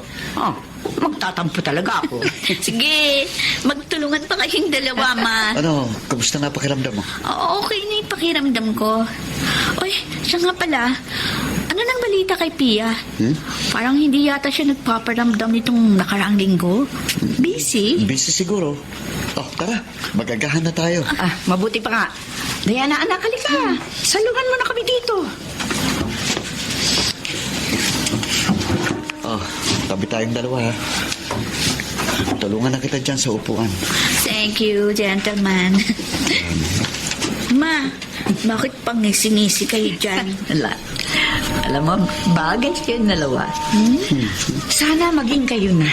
[SPEAKER 10] magtatampo talaga ako.
[SPEAKER 9] Sige, magtulungan pa kayong dalawa, Ma.
[SPEAKER 1] Ano, kumusta na pakiramdam mo?
[SPEAKER 9] Okay na yung pakiramdam ko. Uy, siya nga pala. Ano nang balita kay Pia? Parang hindi yata siya nagpaparamdam nitong nakaraang linggo. Busy?
[SPEAKER 1] Busy siguro. Oh, tara. Magagahan na tayo.
[SPEAKER 10] Mabuti pa nga. Diana, anak, halika. Saluhan mo na kami dito.
[SPEAKER 1] Oh, tabi tayong dalawa, ha? Tulungan na kita dyan sa upuan.
[SPEAKER 9] Thank you, gentleman. Ma, bakit pang-ngisi-ngisi kayo dyan?
[SPEAKER 10] Alam mo, bagay kayong dalawa. Sana maging kayo na.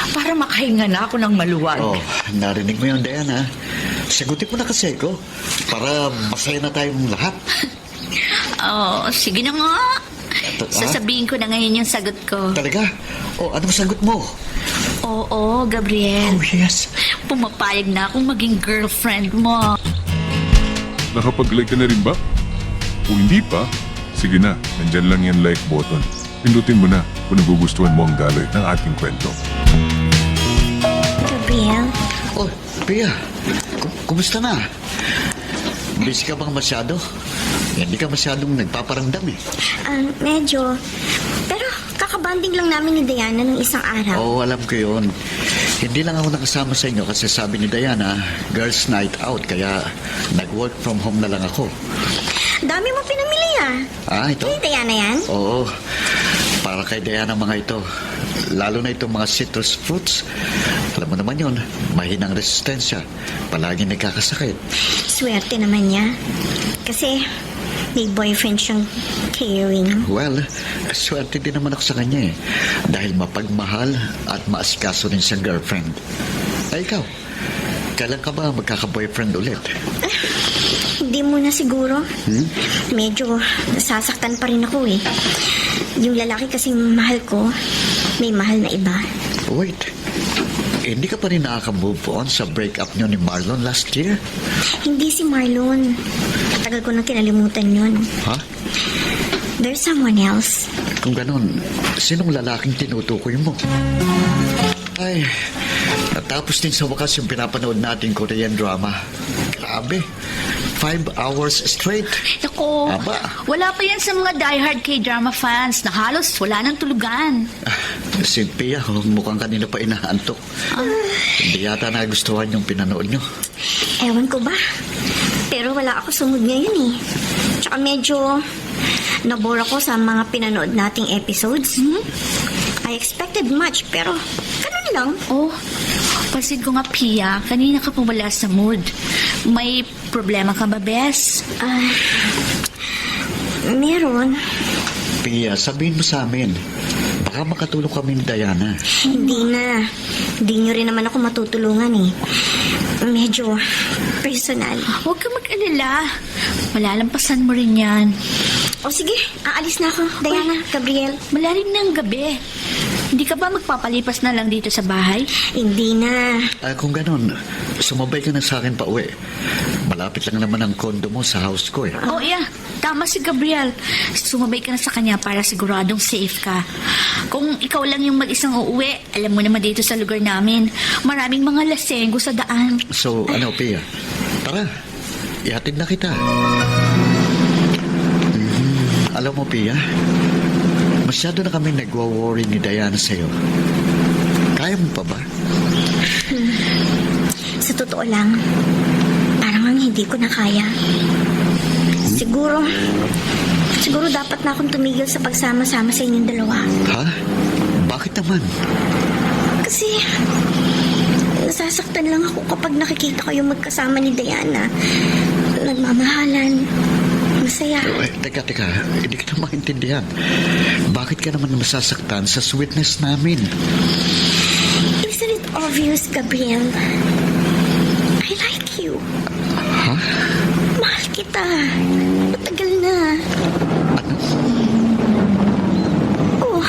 [SPEAKER 10] Para makahinga na ako ng maluwag.
[SPEAKER 1] Oh, narinig mo yun, Diana. Sagutin mo na kasi ko. Para masaya na tayong lahat.
[SPEAKER 9] Oh, sige na nga. Sasabihin ko na ngayon yung sagot ko.
[SPEAKER 1] Talaga? Oh, anong sagot mo?
[SPEAKER 9] Oo, Gabriel.
[SPEAKER 1] Oh, yes.
[SPEAKER 9] Pumapayag na akong maging girlfriend mo.
[SPEAKER 3] Nakapag-like ka na rin ba? Kung hindi pa, sige na, nandyan lang yung like button. Pindutin mo na kung nagugustuhan mo ang daloy ng ating kwento.
[SPEAKER 8] Gabriel,
[SPEAKER 1] Oh, Pia. Kumusta na? Busy ka bang masyado? Hindi ka masyadong nagpaparamdam eh.
[SPEAKER 8] medyo. Pero kakabanding lang namin ni Diana ng isang araw.
[SPEAKER 1] Oo, alam ko yun. Hindi lang ako nakasama sa inyo kasi sabi ni Diana, girls night out, kaya nag-work from home na lang ako.
[SPEAKER 8] Dami mo pinamili
[SPEAKER 1] Ito?
[SPEAKER 8] Kay Diana yan?
[SPEAKER 1] Oo, para kay Diana mga ito. Lalo na itong mga citrus fruits. Alam mo naman yun, mahinang resistensya. Palagi nagkakasakit.
[SPEAKER 8] Swerte naman niya. Kasi may boyfriend siyang caring.
[SPEAKER 1] Well, swerte din naman ako sa kanya eh. Dahil mapagmahal at maasikaso rin siyang girlfriend. Ay, ikaw, kailan ka ba magkaka-boyfriend ulit?
[SPEAKER 8] Hindi muna siguro. Medyo nasasaktan pa rin ako eh. Yung lalaki kasing mahal ko, may mahal na iba.
[SPEAKER 1] Wait, hindi ka pa rin nakaka-move on sa breakup niyo ni Marlon last year?
[SPEAKER 8] Hindi si Marlon. Tagal ko nang kinalimutan yun.
[SPEAKER 1] Ha?
[SPEAKER 8] There's someone else.
[SPEAKER 1] Kung ganun, sinong lalaking tinutukoy mo? Ay, natapos din sa wakas yung pinapanood nating Korean drama. Grabe, 5 hours straight.
[SPEAKER 9] Naku,
[SPEAKER 1] Aba.
[SPEAKER 9] wala pa yan sa mga diehard K-drama fans na halos wala nang tulugan.
[SPEAKER 1] Si Pia, mukhang kanina pa inaantok. Hindi yata nagustuhan yung pinanood nyo.
[SPEAKER 8] Ewan ko ba? Pero wala ako sumod ngayon eh. Tsaka medyo nabore ako sa mga pinanood nating episodes. I expected much, pero ganun lang.
[SPEAKER 9] Oh, pansin ko nga, Pia, kanina ka pumala sa mood. May problema ka ba, Bes?
[SPEAKER 8] Meron.
[SPEAKER 1] Pia, sabihin mo sa amin. Baka makatulong kami ni Diana.
[SPEAKER 8] Hindi na. Hindi nyo rin naman ako matutulungan eh. Medyo personal.
[SPEAKER 9] Huwag ka mag-alala. Malalampasan mo rin yan.
[SPEAKER 8] O sige, aalis na ako. Diana, Gabriel.
[SPEAKER 9] Malalim na ang gabi. Hindi ka ba magpapalipas na lang dito sa bahay?
[SPEAKER 8] Hindi na.
[SPEAKER 1] Kung ganun, sumabay ka na sa akin pa uwi. Malapit lang naman ang kondo mo sa house ko eh.
[SPEAKER 9] Oh, yeah. Tama si Gabriel. Sumabay ka na sa kanya para siguradong safe ka. Kung ikaw lang yung mag-isang uuwi, alam mo naman dito sa lugar namin, maraming mga lasenggo sa daan.
[SPEAKER 1] So, ano, Pia? Tara, ihatid na kita. Alam mo, Pia, masyado na kami nagwa-worry ni Diana sa'yo. Kaya mo pa ba?
[SPEAKER 8] Sa totoo lang, parang hindi ko na kaya. Siguro dapat na akong tumigil sa pagsama-sama sa inyong dalawa.
[SPEAKER 1] Ha? Bakit naman?
[SPEAKER 8] Kasi nasasaktan lang ako kapag nakikita kayo magkasama ni Diana. Nagmamahalan. Masaya.
[SPEAKER 1] Teka. Hindi kita maintindihan. Bakit ka naman masasaktan sa sweetness namin?
[SPEAKER 8] Isn't it obvious, Gabriel? I like you.
[SPEAKER 1] Ha?
[SPEAKER 8] Mahal kita. Matagal na.
[SPEAKER 1] Ano?
[SPEAKER 8] Oh.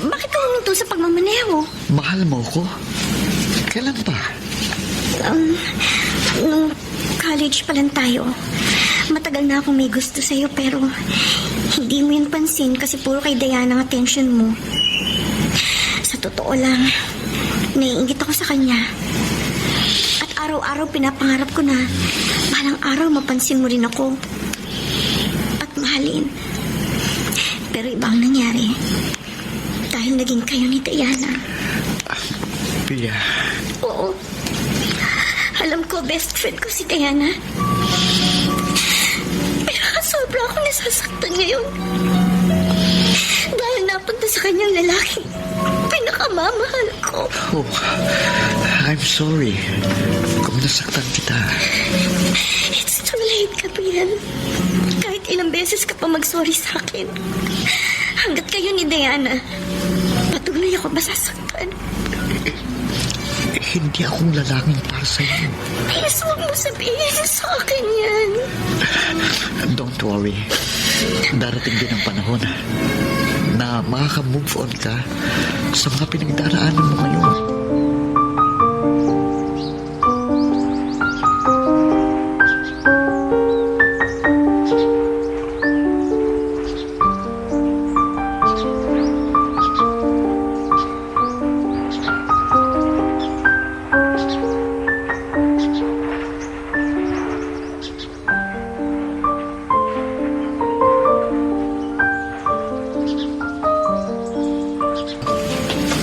[SPEAKER 8] Bakit ka huminto sa pagmamaneho?
[SPEAKER 1] Mahal mo ko? Kailan pa?
[SPEAKER 8] Nung college pa lang tayo. Matagal na akong may gusto sa'yo pero hindi mo yun pansin kasi puro kay Diana ang attention mo. Sa totoo lang, naiingit ako sa kanya. At araw-araw pinapangarap ko na balang araw mapansin mo rin ako. At mahalin. Pero iba ang nangyari. Dahil naging kayo ni Diana.
[SPEAKER 1] Pia.
[SPEAKER 8] Oo. ko, best friend ko si Diana. Pero sobra ako nasasaktan ngayon. Dahil napunta sa kanyang lalaking pinakamamahal ko.
[SPEAKER 1] Oh, I'm sorry kung nasaktan kita.
[SPEAKER 8] It's too late, Gabriel. Kahit ilang beses ka pa mag-sorry sa akin. Hanggat kayo ni Diana, patuloy ako masasaktan.
[SPEAKER 1] Hindi akong lalaking para sa iyo.
[SPEAKER 8] Please, huwag mo sabihin sa akin yan.
[SPEAKER 1] Don't worry. Darating din ang panahon na makaka-move on ka sa mga pinagdaraanan mo ngayon.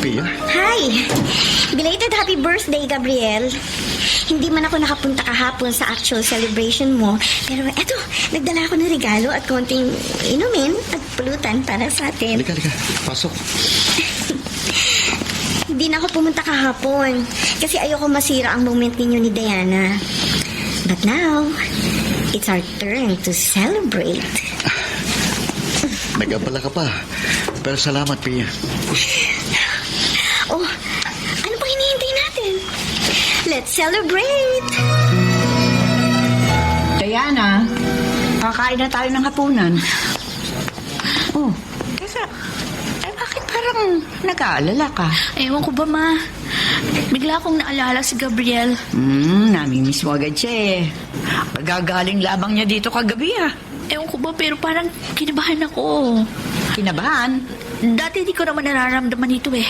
[SPEAKER 1] Pia?
[SPEAKER 8] Hi! Belated happy birthday, Gabriel. Hindi man ako nakapunta kahapon sa actual celebration mo, pero eto, nagdala ako ng regalo at konting inumin at pulutan para sa atin.
[SPEAKER 1] Halika. Pasok.
[SPEAKER 8] Hindi na ako pumunta kahapon kasi ayoko masira ang moment ninyo ni Diana. But now, it's our turn to celebrate.
[SPEAKER 1] Nag-abala ka pa. Pero salamat, Pia.
[SPEAKER 8] Oh, ano pa hinihintay natin? Let's celebrate!
[SPEAKER 10] Diana, kakain na tayo ng hapunan. Oh, kesa, bakit parang nag-aalala ka?
[SPEAKER 9] Ewan ko ba, Ma? Bigla akong naalala si Gabriel.
[SPEAKER 10] Namimiss mo agad siya eh. Pagagaling labang niya dito kagabi ah.
[SPEAKER 9] Ewan ko ba, pero parang kinabahan ako.
[SPEAKER 10] Kinabahan?
[SPEAKER 9] Dati di ko naman nararamdaman ito eh.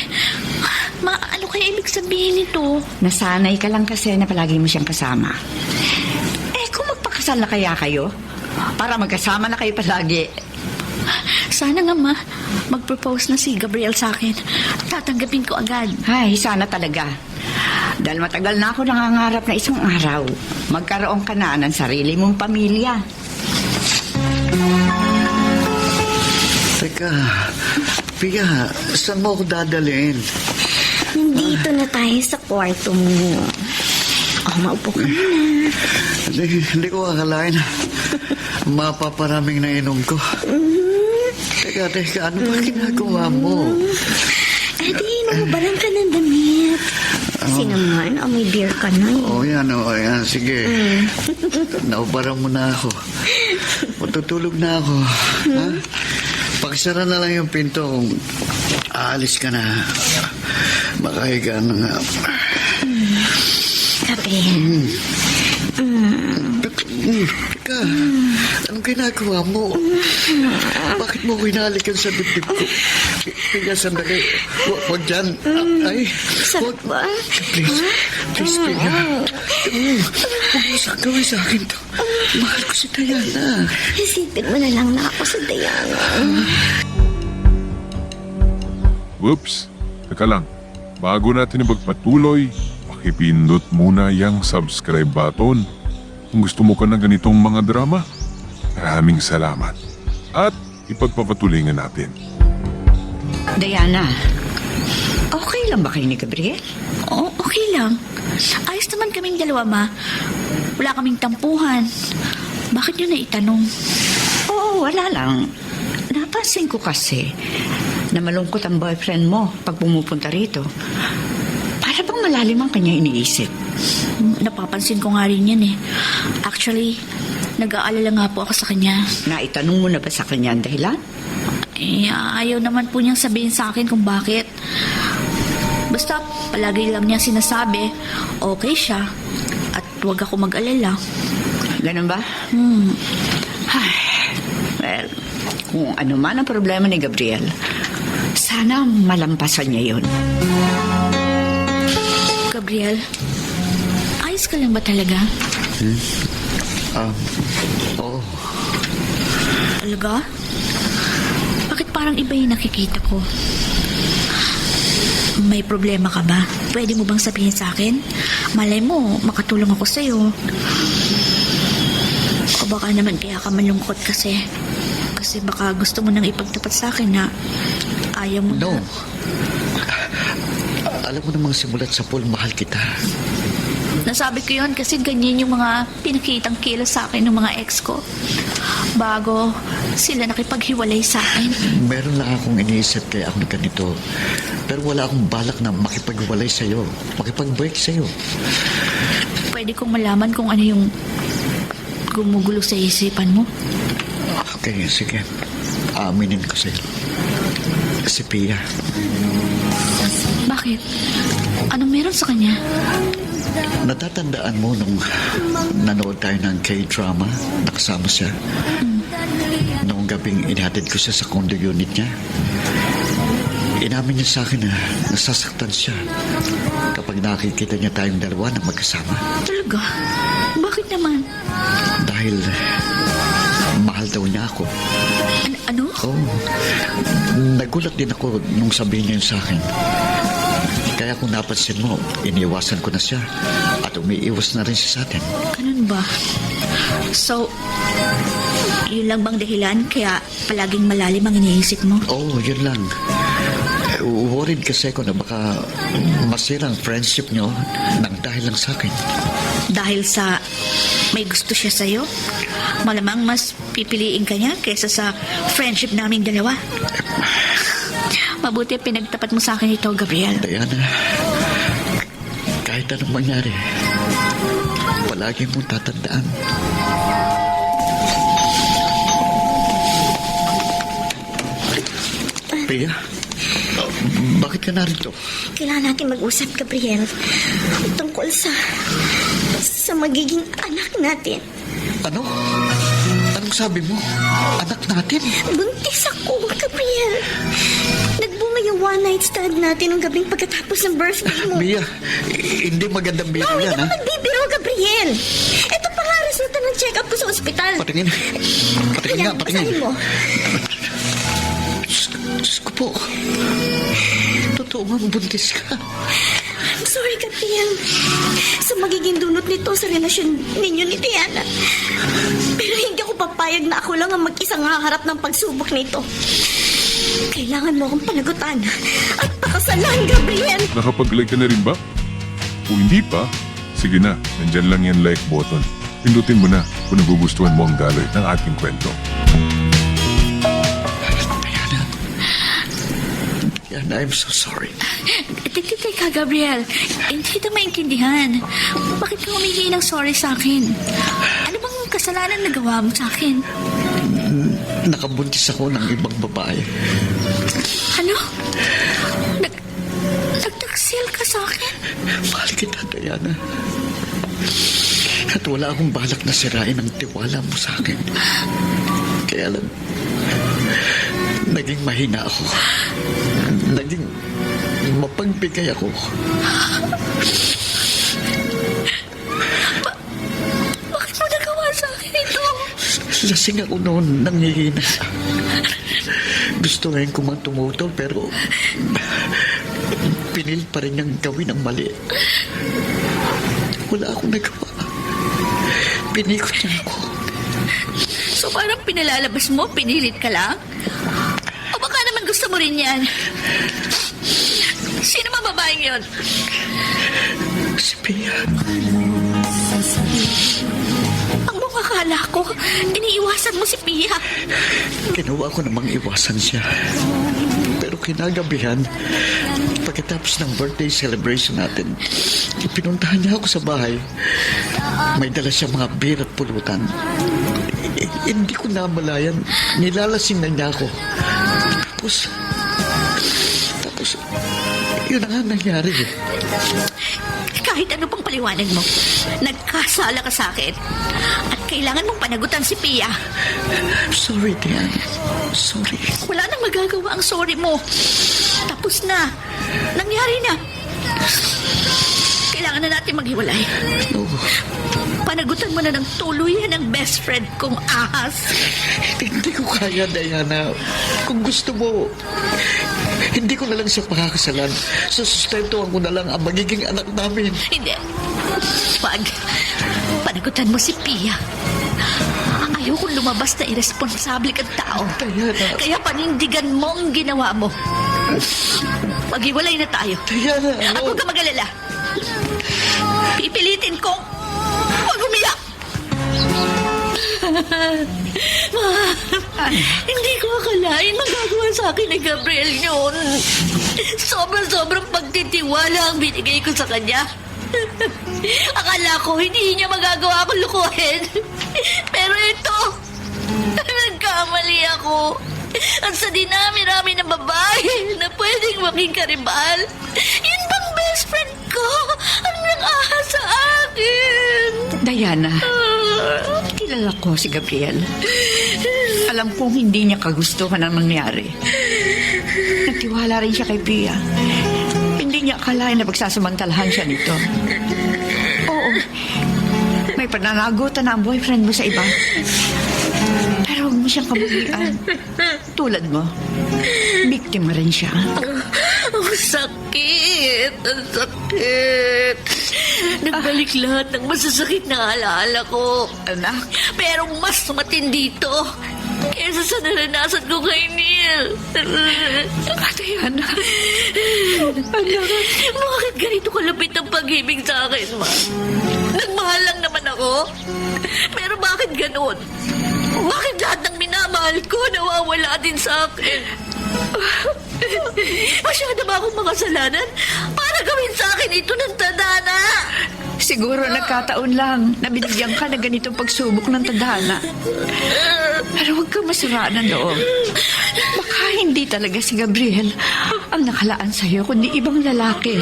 [SPEAKER 9] Ma, ano kaya ibig sabihin nito?
[SPEAKER 10] Nasanay ka lang kasi na palagi mo siyang kasama. Eh, kung magpakasal na kaya kayo, para magkasama na kayo palagi.
[SPEAKER 9] Sana nga, Ma, mag-propose na si Gabriel sa akin. Tatanggapin ko agad.
[SPEAKER 10] Ay, sana talaga. Dahil matagal na ako nangangarap na isang araw, magkaroon ka na ng sarili mong pamilya.
[SPEAKER 1] Teka, Pia, saan mo ako dadalhin?
[SPEAKER 8] Nandito na tayo sa kwarto mo. Oh, maupo ka muna.
[SPEAKER 1] Hindi ko akalain. Mapaparaming na inom ko. Teka, ano ba ginagawa mo?
[SPEAKER 8] Ate, namubarang ka ng damit. Kasi naman, may beer ka na eh.
[SPEAKER 1] Yan. Sige. Naubarang mo na ako. Matutulog na ako. Ha? Pagsara na lang yung pinto kung aalis ka na. Makahiga na nga.
[SPEAKER 8] Gabriel.
[SPEAKER 1] Teka, anong ginagawa mo? Bakit mo hinalikan sa dibdib ko? Pia, sandali. Huwag dyan. Ay,
[SPEAKER 8] Sakit ba?
[SPEAKER 1] Please, Pia. Huwag mo gawin sa akin to. Mahal ko si Diana.
[SPEAKER 8] Isipin mo na lang na ako sa Diana.
[SPEAKER 3] Whoops! Teka lang. Bago natin magpatuloy, pakipindot muna yung subscribe button. Kung gusto mo ka ng ganitong mga drama, maraming salamat. At ipagpapatuloy natin.
[SPEAKER 10] Diana, okay lang ba kayo ni Gabriel?
[SPEAKER 9] Oo, okay lang. Ayos naman kaming dalawa, Ma. Wala kaming tampuhan. Bakit nyo naitanong?
[SPEAKER 10] Oo, wala lang. Napansin ko kasi na malungkot ang boyfriend mo pag pumupunta rito. Para bang malalim ang kanya iniisip.
[SPEAKER 9] Napapansin ko nga rin yan eh. Actually, nag-aalala nga po ako sa kanya.
[SPEAKER 10] Naitanong mo na ba sa kanya ang dahilan?
[SPEAKER 9] Eh, ayaw naman po niyang sabihin sa akin kung bakit. Basta, palagi lang niya sinasabi, okay siya, at huwag ako mag-alala.
[SPEAKER 10] Ganun ba? Ay, well, kung ano man ang problema ni Gabriel, sana malampasan niya yun.
[SPEAKER 9] Gabriel, ayos ka lang ba talaga?
[SPEAKER 1] Oo.
[SPEAKER 9] Talaga? Bakit parang iba yung nakikita ko? May problema ka ba? Pwede mo bang sabihin sa akin? Malay mo, makatulong ako sa'yo. O baka naman kaya ka malungkot kasi. Kasi baka gusto mo nang ipagtapat sa akin na ayaw mo
[SPEAKER 1] No.
[SPEAKER 9] na.
[SPEAKER 1] Alam mo namang simulat sa pool, mahal kita.
[SPEAKER 9] Nasabi ko yun kasi ganyan yung mga pinakitang kilos sa akin ng mga ex ko. Bago sila nakipaghiwalay sa akin.
[SPEAKER 1] Meron lang akong iniisip kaya ako ganito. Pero wala akong balak na makipaghiwalay sa'yo. Makipag-break sa'yo.
[SPEAKER 9] Pwede kong malaman kung ano yung gumugulo sa isipan mo.
[SPEAKER 1] Okay, sige. Aaminin ko sa'yo. Si Pia.
[SPEAKER 9] Bakit? Anong meron sa kanya?
[SPEAKER 1] Natatandaan mo nung nanood tayo ng K-drama? Nakasama siya. Noong gabing inhatid ko siya sa condo unit niya. Inamin niya sa akin na nasasaktan siya kapag nakikita niya tayong dalawa na magkasama.
[SPEAKER 9] Talaga? Bakit naman?
[SPEAKER 1] Dahil mahal daw niya ako.
[SPEAKER 9] Ano?
[SPEAKER 1] Oo. Nagulat din ako nung sabihin niya yun sa akin. Kaya kung napansin mo, iniiwasan ko na siya at umiiwas na rin siya sa atin.
[SPEAKER 9] Ganun ba? So, yun lang bang dahilan kaya palaging malalim ang iniisip mo?
[SPEAKER 1] Oo, yun lang. Worried kasi ako na baka masira ang friendship niyo nang dahil lang sa akin.
[SPEAKER 9] Dahil sa may gusto siya sa'yo? Malamang mas pipiliin ka niya kaysa sa friendship naming dalawa. Mabuti pinagtapat mo sa akin ito, Gabriel.
[SPEAKER 1] Diana, kahit anong mangyari, palagi mong tatandaan. Pia, bakit ka narito?
[SPEAKER 8] Kailangan natin mag-usap, Gabriel. Tungkol sa magiging anak natin.
[SPEAKER 1] Ano? Anong sabi mo? Anak natin?
[SPEAKER 8] Buntis ako, Gabriel. Nagbunga yung one night stand natin ng gabing pagkatapos ng birthday mo.
[SPEAKER 1] Mia, hindi magandang biro
[SPEAKER 8] No,
[SPEAKER 1] yan,
[SPEAKER 8] hindi
[SPEAKER 1] ha?
[SPEAKER 8] ako nagbibiro, Gabriel. Ito pa nga resulta ng check-up ko sa ospital.
[SPEAKER 1] Patingin. Patingin nga,
[SPEAKER 8] Ayan,
[SPEAKER 1] patingin.
[SPEAKER 8] basahin mo.
[SPEAKER 1] Diyos ko po. Totoo nga, buntis ka.
[SPEAKER 8] I'm sorry, Gabriel. Sa magiging dunot nito sa relasyon ninyo ni Diana. Pero hindi ako papayag na ako lang ang mag-isang haharap ng pagsubok nito. Kailangan mo akong panagutan at pakasalan, Gabriel.
[SPEAKER 3] Nakapag-like ka na rin ba? Kung hindi pa, sige na, nandyan lang yan like button. Pindutin mo na kung nagugustuhan mo ang daloy ng ating kwento.
[SPEAKER 1] Diana, I'm so sorry.
[SPEAKER 9] Teka, Gabriel. Hindi kita maintindihan. Bakit ka humingi ng sorry sa akin? Ano bang kasalanan na gawa mo sa akin?
[SPEAKER 1] Nakabuntis ako ng ibang babae.
[SPEAKER 9] Ano? Nagtaksil ka sa akin?
[SPEAKER 1] Mahal kita, Diana. At wala akong balak na sirain ang tiwala mo sa akin. Kaya lang, naging mahina ako. Naging mapagbigay ako.
[SPEAKER 9] Bakit mo nagawa sa akin ito?
[SPEAKER 1] Lasing ako noon, nanghihina. Gusto ngayon ko mang tumutol, pero pinil pa rin niyang gawin ang mali. Wala akong nagawa. Pinikot niya ako.
[SPEAKER 9] So parang pinalalabas mo, pinilit ka lang? O baka naman gusto mo rin yan? Sino ba babaeng yun?
[SPEAKER 1] Si Pia.
[SPEAKER 9] Ang mga akala ko, iniiwasan mo si Pia.
[SPEAKER 1] Ginawa ko namang iwasan siya. Pero kinagabihan, pagkatapos ng birthday celebration natin, pinuntahan niya ako sa bahay. May dala siya mga beer at pulutan. Hindi ko namalayan. Nilalasing na niya ako. Tapos, yun ang nangyari.
[SPEAKER 9] Kahit ano pang paliwanag mo, nagkasala ka sa akin. At kailangan mong panagutan si Pia.
[SPEAKER 1] Sorry, Diana. Sorry.
[SPEAKER 9] Wala nang magagawa ang sorry mo. Tapos na. Nangyari na. Kailangan na natin maghiwalay.
[SPEAKER 1] No.
[SPEAKER 9] Panagutan mo na ng tuluyan ang best friend kong ahas.
[SPEAKER 1] Hindi ko kaya, Diana. Kung gusto mo, Hindi ko na lang siya pakakasalan. Susustentuhan ko na lang ang magiging anak namin.
[SPEAKER 9] Hindi. Wag. Panagutan mo si Pia. Ayokong lumabas na irresponsable kang tao.
[SPEAKER 1] Diana.
[SPEAKER 9] Kaya panindigan mo ang ginawa mo. Maghiwalay na tayo.
[SPEAKER 1] Diana,
[SPEAKER 9] At huwag ka mag-alala. Pipilitin kong huwag umiyak. Hindi ko akalain magagawa sa akin ni Gabriel yun. Sobrang pagtitiwala ang binigay ko sa kanya. Akala ko hindi niya magagawa akong lukuhin. Pero ito, nagkamali ako. At sa dinami-rami ng babae na pwedeng maging karibal, yun bang best friend ko ang nang-ahas sa akin?
[SPEAKER 10] Diana, kilala ko si Gabriel. Alam kong hindi niya kagustuhan ang nangyari. Nagtiwala rin siya kay Pia. Hindi niya akalain na pagsasamantalahan siya nito. Oo, may pananagutan na ang boyfriend mo sa iba. Pero huwag mo siyang kabulian. Tulad mo, biktima rin siya.
[SPEAKER 9] Ang sakit! Ang sakit! Nagbalik lahat ng masasakit na alaala ko.
[SPEAKER 10] Anak,
[SPEAKER 9] Pero mas matindi ito kesa sa naranasan ko kay Neil.
[SPEAKER 10] Diana.
[SPEAKER 9] Bakit ganito kalapit ang pag-ibig sa akin, ma? Nagmahal lang naman ako. Pero bakit ganun? Bakit lahat ng minamahal ko nawawala din sa akin? Masyado ba akong makasalanan para gawin sa akin ito ng tadhana?
[SPEAKER 10] Siguro nagkataon lang na binigyan ka ng ganitong pagsubok ng tadhana. Pero huwag kang masaraan ng loob. Baka hindi talaga si Gabriel ang nakalaan sa'yo, kundi ibang lalaki.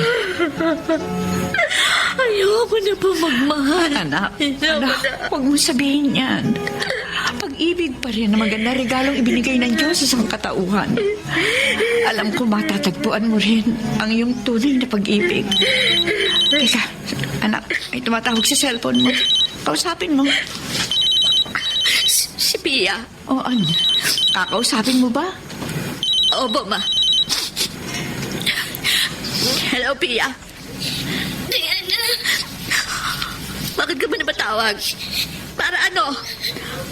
[SPEAKER 9] Ayoko na pa magmahal.
[SPEAKER 10] Anak, huwag mo sabihin yan. Pag-ibig pa rin na maganda regalong ibinigay ng Diyos sa sangkatauhan. Alam ko matatagpuan mo rin ang iyong tunay na pag-ibig. Teka, anak, may tumatawag sa cellphone mo. Kausapin mo.
[SPEAKER 9] Si Pia.
[SPEAKER 10] O ano? Kakausapin mo ba?
[SPEAKER 9] Opo, ma. Hello, Pia.
[SPEAKER 8] Diana,
[SPEAKER 9] Bakit ka ba napatawag? Para ano?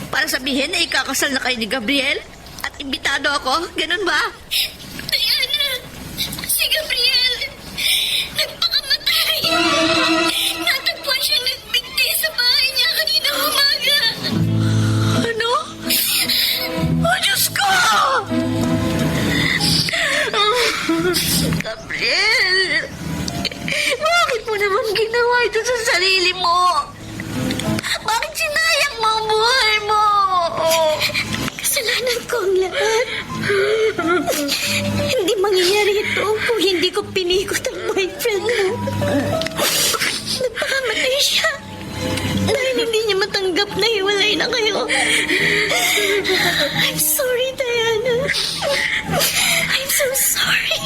[SPEAKER 9] Para sabihin na ikakasal na kayo ni Gabriel? At imbitado ako? Ganun ba?
[SPEAKER 8] Diana, si Gabriel, nagpakamatay. Natagpuan siya nagbigti sa bahay niya kanina umaga.
[SPEAKER 9] Ano? Oh, Diyos ko! Gabriel! Bakit mo naman ginawa ito sa sarili mo? Bakit sinayang mo ang buhay mo?
[SPEAKER 8] Kasalanan ko ang lahat. Hindi mangyayari ito kung hindi ko pinikot ang boyfriend mo. Nagpakamatay siya dahil hindi niya matanggap na hiwalay na kayo. I'm sorry, Diana. I'm so sorry.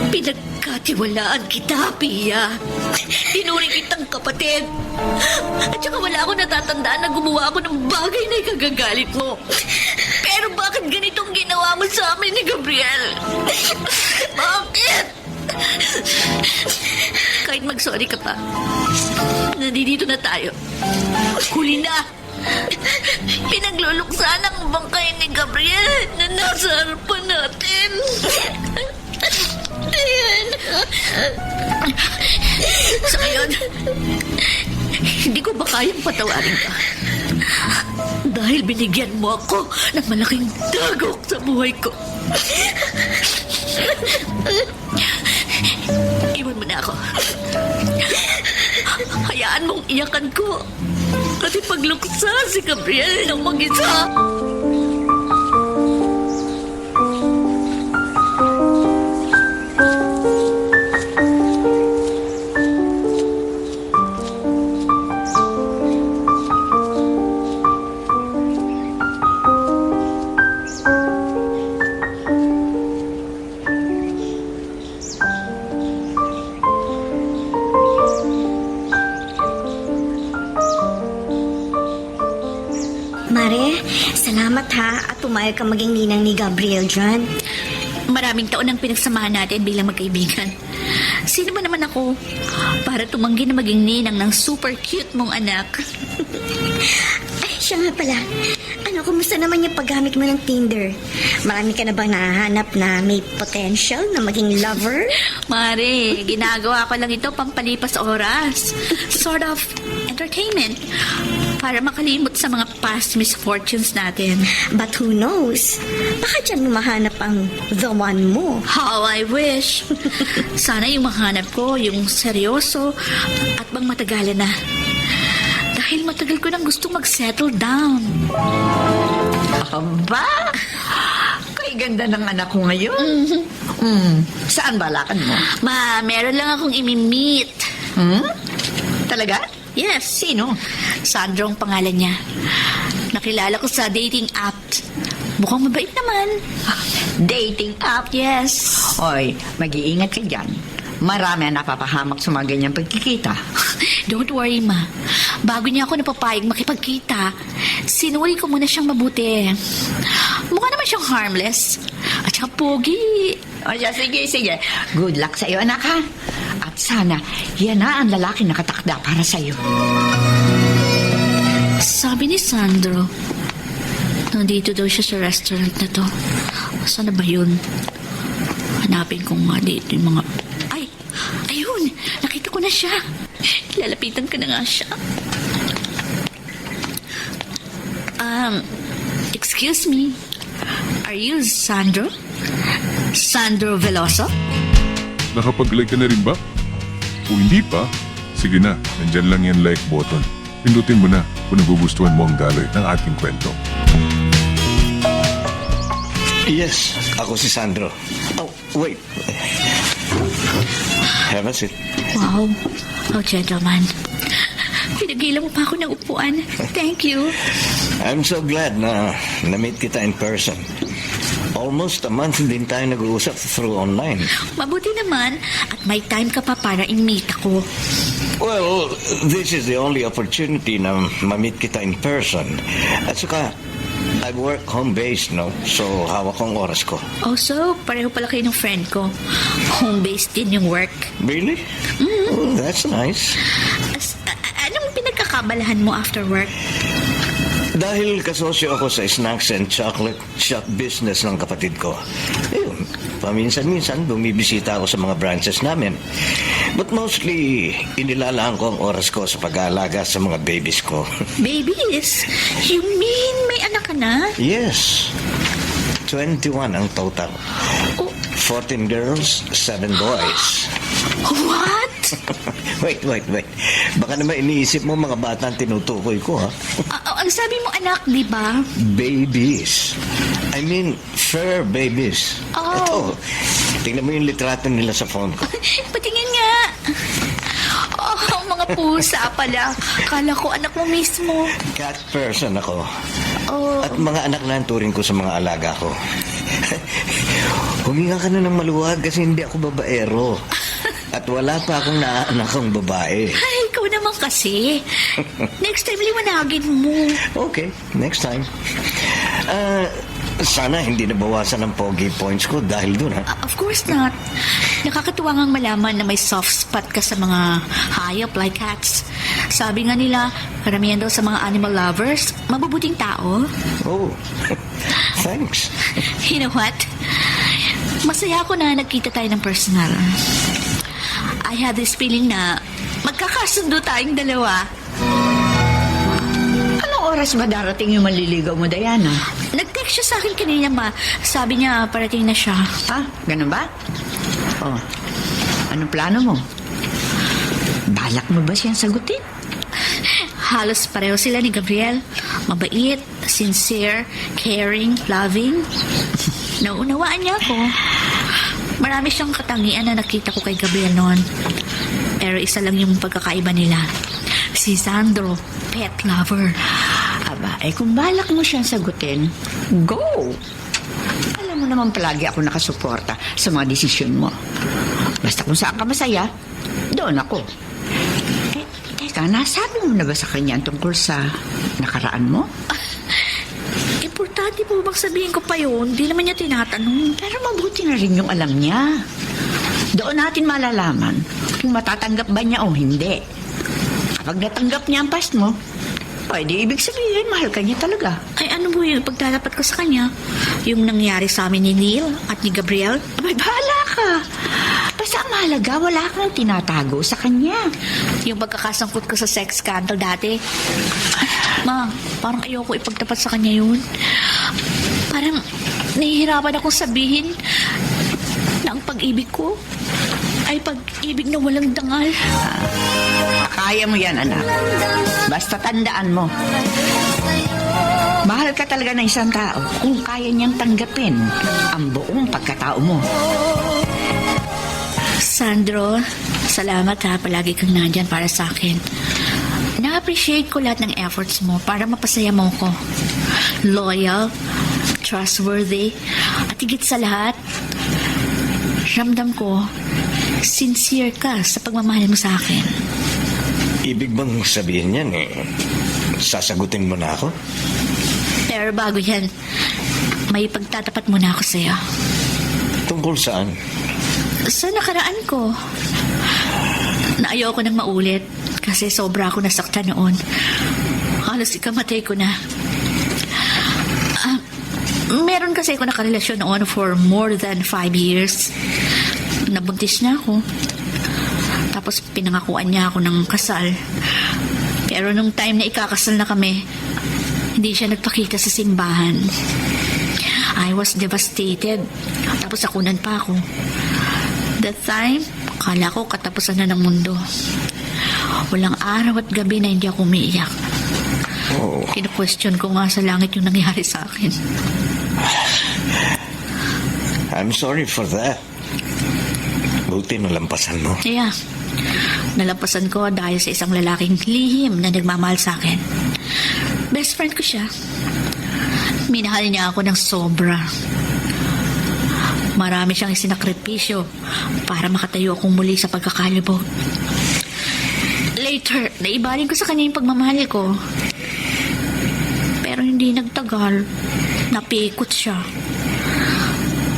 [SPEAKER 9] Pinagkatiwalaan kita, Pia. Tinuring kitang kapatid. At saka wala ako natatandaan na gumawa ako ng bagay na ikagagalit mo. Pero bakit ganitong ginawa mo sa amin ni Gabriel? Bakit? Kahit mag-sorry ka pa, nandito na tayo. Huli na. Pinagluluksan ang bangkay ni Gabriel na nasa harapan natin. Sa ngayon, hindi ko ba kayang patawarin ka? Dahil binigyan mo ako ng malaking dagok sa buhay ko. Iwan mo na ako. Hayaan mong iyakan ko at ipagluksa si Gabriel ng mag-isa.
[SPEAKER 8] Mare, salamat ha at pumayag ka maging ninang ni Gabriel dyan.
[SPEAKER 9] Maraming taon ang pinagsamahan natin bilang magkaibigan. Sino ba naman ako para tumanggi na maging ninang ng super cute mong anak?
[SPEAKER 8] Ay, siya nga pala. Ano, kumusta naman yung paggamit mo ng Tinder? Marami ka na bang nahahanap na may potential na maging lover?
[SPEAKER 9] Mare, ginagawa ko lang ito pampalipas oras. Sort of entertainment. Para makalimot sa mga past misfortunes natin.
[SPEAKER 8] But who knows? Baka dyan mahanap ang the one mo.
[SPEAKER 9] How I wish. Sana yung mahanap ko, yung seryoso at bang matagalan na. Dahil matagal ko nang gustong mag-settle down.
[SPEAKER 10] Aba! Kay ganda ng anak ko ngayon. Saan ba lakad mo?
[SPEAKER 9] Ma, meron lang akong imi-meet.
[SPEAKER 10] Talaga?
[SPEAKER 9] Yes.
[SPEAKER 10] Sino?
[SPEAKER 9] Sandro ang pangalan niya. Nakilala ko sa dating app. Mukhang mabait naman.
[SPEAKER 10] Dating app?
[SPEAKER 9] Yes.
[SPEAKER 10] Hoy, mag-iingat ka dyan. Marami ang napapahamak sa mga ganyang pagkikita.
[SPEAKER 9] Don't worry, ma. Bago niya ako napapayag makipagkita, sinuri ko muna siyang mabuti. Mukha naman siyang harmless. At saka pogi.
[SPEAKER 10] O siya, sige. Good luck sa'yo, anak, ha? At sana, yan na ang lalaki na katakda para sa'yo.
[SPEAKER 9] Sabi ni Sandro, nandito daw siya sa restaurant na to. Saan na ba yun? Hanapin ko nga dito yung mga... Ay! Ayun! Nakita ko na siya. Lalapitan ko na nga siya. Excuse me. Are you Sandro? Sandro Veloso?
[SPEAKER 3] Nakapag-like ka na rin ba? Kung hindi pa, sige na, nandyan lang yan like button. Pindutin mo na kung nagugustuhan mo ang daloy ng ating kwento.
[SPEAKER 12] Yes, ako si Sandro. Oh, wait. Have a seat.
[SPEAKER 9] Wow. Oh, gentleman. Pinagilan mo pa ako ng upuan. Thank you.
[SPEAKER 12] I'm so glad na na-meet kita in person. Almost a month din tayo nag-uusap through online.
[SPEAKER 9] Mabuti naman at may time ka pa para i-meet ako.
[SPEAKER 12] Well, this is the only opportunity na ma-meet kita in person. At saka, I work home-based, no? So, hawak kong oras ko.
[SPEAKER 9] Also, pareho pala kayo ng friend ko. Home-based din yung work.
[SPEAKER 12] Really? Oh, that's nice.
[SPEAKER 9] Anong pinagkakabalahan mo after work?
[SPEAKER 12] Dahil kasosyo ako sa snacks and chocolate shop business ng kapatid ko. Ayun, paminsan-minsan bumibisita ako sa mga branches namin. But mostly, inilalaan ko ang oras ko sa pag-aalaga sa mga babies ko.
[SPEAKER 9] Babies? You mean may anak ka na?
[SPEAKER 12] Yes. 21 ang total.
[SPEAKER 9] Oh.
[SPEAKER 12] 14 girls, 7 boys.
[SPEAKER 9] What?
[SPEAKER 12] Wait. Baka naman iniisip mo mga bata ang tinutukoy ko, ha?
[SPEAKER 9] Ang sabi mo anak, di ba?
[SPEAKER 12] Babies. I mean, fur babies.
[SPEAKER 9] Oh.
[SPEAKER 12] Ito, tingnan mo yung litrato nila sa phone ko.
[SPEAKER 9] Patingin nga. Oh, mga pusa pala. Kala ko anak mo mismo.
[SPEAKER 12] Cat person ako.
[SPEAKER 9] Oh.
[SPEAKER 12] At mga anak na ang turing ko sa mga alaga ko. Huminga ka na ng maluwag kasi hindi ako babaero. At wala pa akong naanakang babae.
[SPEAKER 9] Ay, ikaw naman kasi. Next time, liwanagin mo.
[SPEAKER 12] Okay, next time. Sana hindi nabawasan ang pogi points ko dahil dun, ha?
[SPEAKER 9] Of course not. Nakakatuwa ngang malaman na may soft spot ka sa mga hayop like cats. Sabi nga nila, karamihan daw sa mga animal lovers, mabubuting tao.
[SPEAKER 12] Oh, thanks.
[SPEAKER 9] You know what? Masaya ako na nagkita tayo ng personal. I had this feeling na magkakasundo tayong dalawa.
[SPEAKER 10] Anong oras ba darating yung manliligaw mo, Diana?
[SPEAKER 9] Nag-text siya sa akin kanina, ma. Sabi niya parating na siya.
[SPEAKER 10] Ah, ganun ba? Oh, anong plano mo? Balak mo ba siyang sagutin?
[SPEAKER 9] Halos pareho sila ni Gabriel. Mabait, sincere, caring, loving. Nauunawaan niya ako. Marami siyang katangian na nakita ko kay Gabriel noon. Pero isa lang yung pagkakaiba nila. Si Sandro, pet lover.
[SPEAKER 10] Aba, kung balak mo siyang sagutin, go! Alam mo naman palagi ako nakasuporta sa mga desisyon mo. Basta kung saan ka masaya, doon ako. Teka, nasabi mo na ba sa kanya tungkol sa nakaraan mo?
[SPEAKER 9] Importante po bang sabihin ko pa yun? Hindi naman niya tinatanong.
[SPEAKER 10] Pero mabuti na rin yung alam niya. Doon natin malalaman kung matatanggap ba niya o hindi. Kapag natanggap niya ang past mo, pwede ibig sabihin, mahal ka niya talaga.
[SPEAKER 9] Ay, ano po yung pagtatapat ko sa kanya? Yung nangyari sa amin ni Neil at ni Gabriel?
[SPEAKER 10] Abay, bahala ka. Basta ang mahalaga, wala kang tinatago sa kanya.
[SPEAKER 9] Yung pagkakasangkot ko sa sex scandal dati? Ma, parang ayoko ipagtapat sa kanya yun. Parang nahihirapan akong sabihin na ang pag-ibig ko ay pag-ibig na walang dangal.
[SPEAKER 10] Kaya mo yan, anak. Basta tandaan mo. Mahal ka talaga ng isang tao kung kaya niyang tanggapin ang buong pagkatao mo.
[SPEAKER 9] Sandro, salamat ha. Palagi kang nandyan para sa akin. Na-appreciate ko lahat ng efforts mo para mapasaya mo ko. Loyal, trustworthy, at higit sa lahat, ramdam ko, sincere ka sa pagmamahal mo sa akin.
[SPEAKER 12] Ibig bang sabihin yan sasagutin mo na ako?
[SPEAKER 9] Pero bago yan, may pagtatapat muna ako sa'yo.
[SPEAKER 12] Tungkol saan?
[SPEAKER 9] Sa nakaraan ko, na ayoko nang maulit kasi sobra ako nasaktan noon. Halos ikamatay ko na. Meron kasi ako nakarelasyon noon for more than 5 years. Nabuntis na ako. Tapos pinangakuan niya ako ng kasal. Pero nung time na ikakasal na kami, hindi siya nagpakita sa simbahan. I was devastated. Tapos akunan pa ako. That time, akala ko katapusan na ng mundo. Walang araw at gabi na hindi ako umiiyak.
[SPEAKER 12] Oh.
[SPEAKER 9] Kino-question ko nga sa langit yung nangyari sa akin.
[SPEAKER 12] I'm sorry for that. Buti nalampasan mo.
[SPEAKER 9] Yeah. Nalampasan ko dahil sa isang lalaking lihim na nagmamahal sa akin. Best friend ko siya. Minahal niya ako ng sobra. Marami siyang isinakripisyo para makatayo akong muli sa pagkakalubog. Later, naibaling ko sa kanya yung pagmamahal ko. Pero hindi nagtagal. Napikot siya.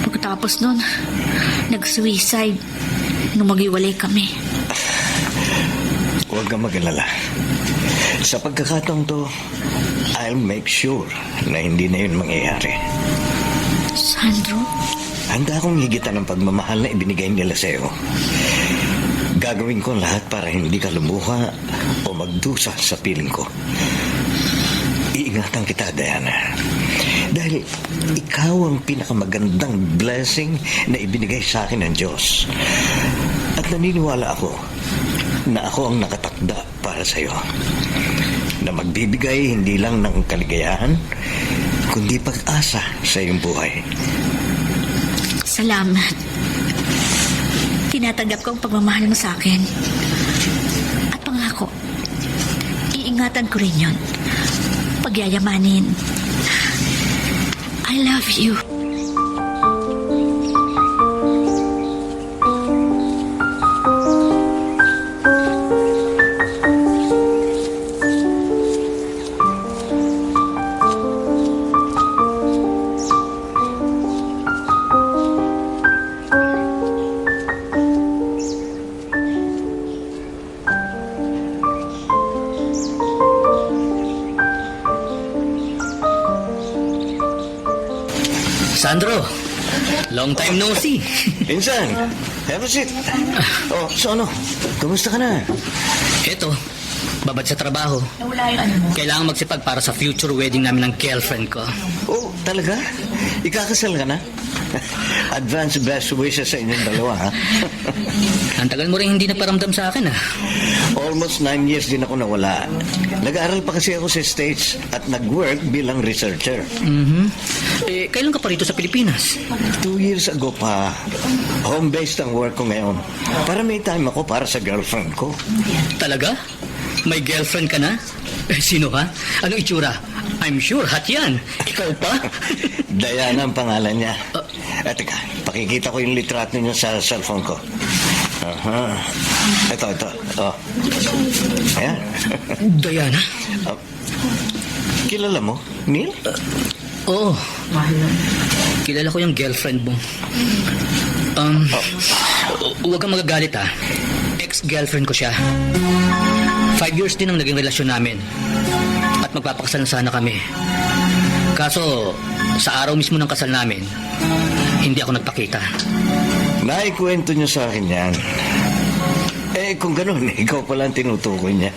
[SPEAKER 9] Pagkatapos nun, nag-suicide nung maghiwalay kami.
[SPEAKER 12] Huwag kang mag-alala. Sa pagkakataong to, I'll make sure na hindi na yun mangyayari.
[SPEAKER 9] Sandro?
[SPEAKER 12] Handa akong higitan ng pagmamahal na ibinigay nila sa'yo. Gagawin ko lahat para hindi ka lumuha o magdusa sa piling ko. Iingatan kita, Diana. Dahil ikaw ang pinakamagandang blessing na ibinigay sa akin ng Diyos. At naniniwala ako na ako ang nakatakda para sa'yo. Na magbibigay hindi lang ng kaligayahan, kundi pag-asa sa iyong buhay.
[SPEAKER 9] Salamat. Tinatanggap ko ang pagmamahal mo sa akin. At pangako, iingatan ko rin yun. Pagyayamanin. I love you.
[SPEAKER 11] Sandro, long time no see.
[SPEAKER 12] Insan, have a seat. Oh, so ano? Kumusta ka na?
[SPEAKER 11] Eto, babad sa trabaho.
[SPEAKER 9] Nawala yung ano mo.
[SPEAKER 11] Kailangan magsipag para sa future wedding namin ng girlfriend ko.
[SPEAKER 12] Oh, talaga? Ikakasal ka na? Advance best wishes sa inyong dalawa, ha?
[SPEAKER 11] Ang tagal mo rin hindi nagparamdam sa akin, ah.
[SPEAKER 12] Almost 9 years din ako nawala. Nag-aaral pa kasi ako sa States at nag-work bilang researcher.
[SPEAKER 11] Kailan ka pa rito sa Pilipinas?
[SPEAKER 12] 2 years ago pa. Home-based ang work ko ngayon. Para may time ako para sa girlfriend ko.
[SPEAKER 11] Talaga? May girlfriend ka na? Sino ha? Anong itsura? I'm sure hot yan. Ikaw pa?
[SPEAKER 12] Diana ang pangalan niya. Teka, pakikita ko yung litrato niya sa cellphone ko. Aha. Ito. Oh. Ayan.
[SPEAKER 11] Diana?
[SPEAKER 12] Kilala mo, Neil?
[SPEAKER 11] Oo. Kilala ko yung girlfriend mo. Huwag kang magagalit ha. Ex-girlfriend ko siya. 5 years din ang naging relasyon namin. At magpapakasal na sana kami. Kaso, sa araw mismo ng kasal namin, hindi ako nagpakita.
[SPEAKER 12] Naikwento niyo sa akin yan. Kung ganun, ikaw pala ang tinutukoy niya.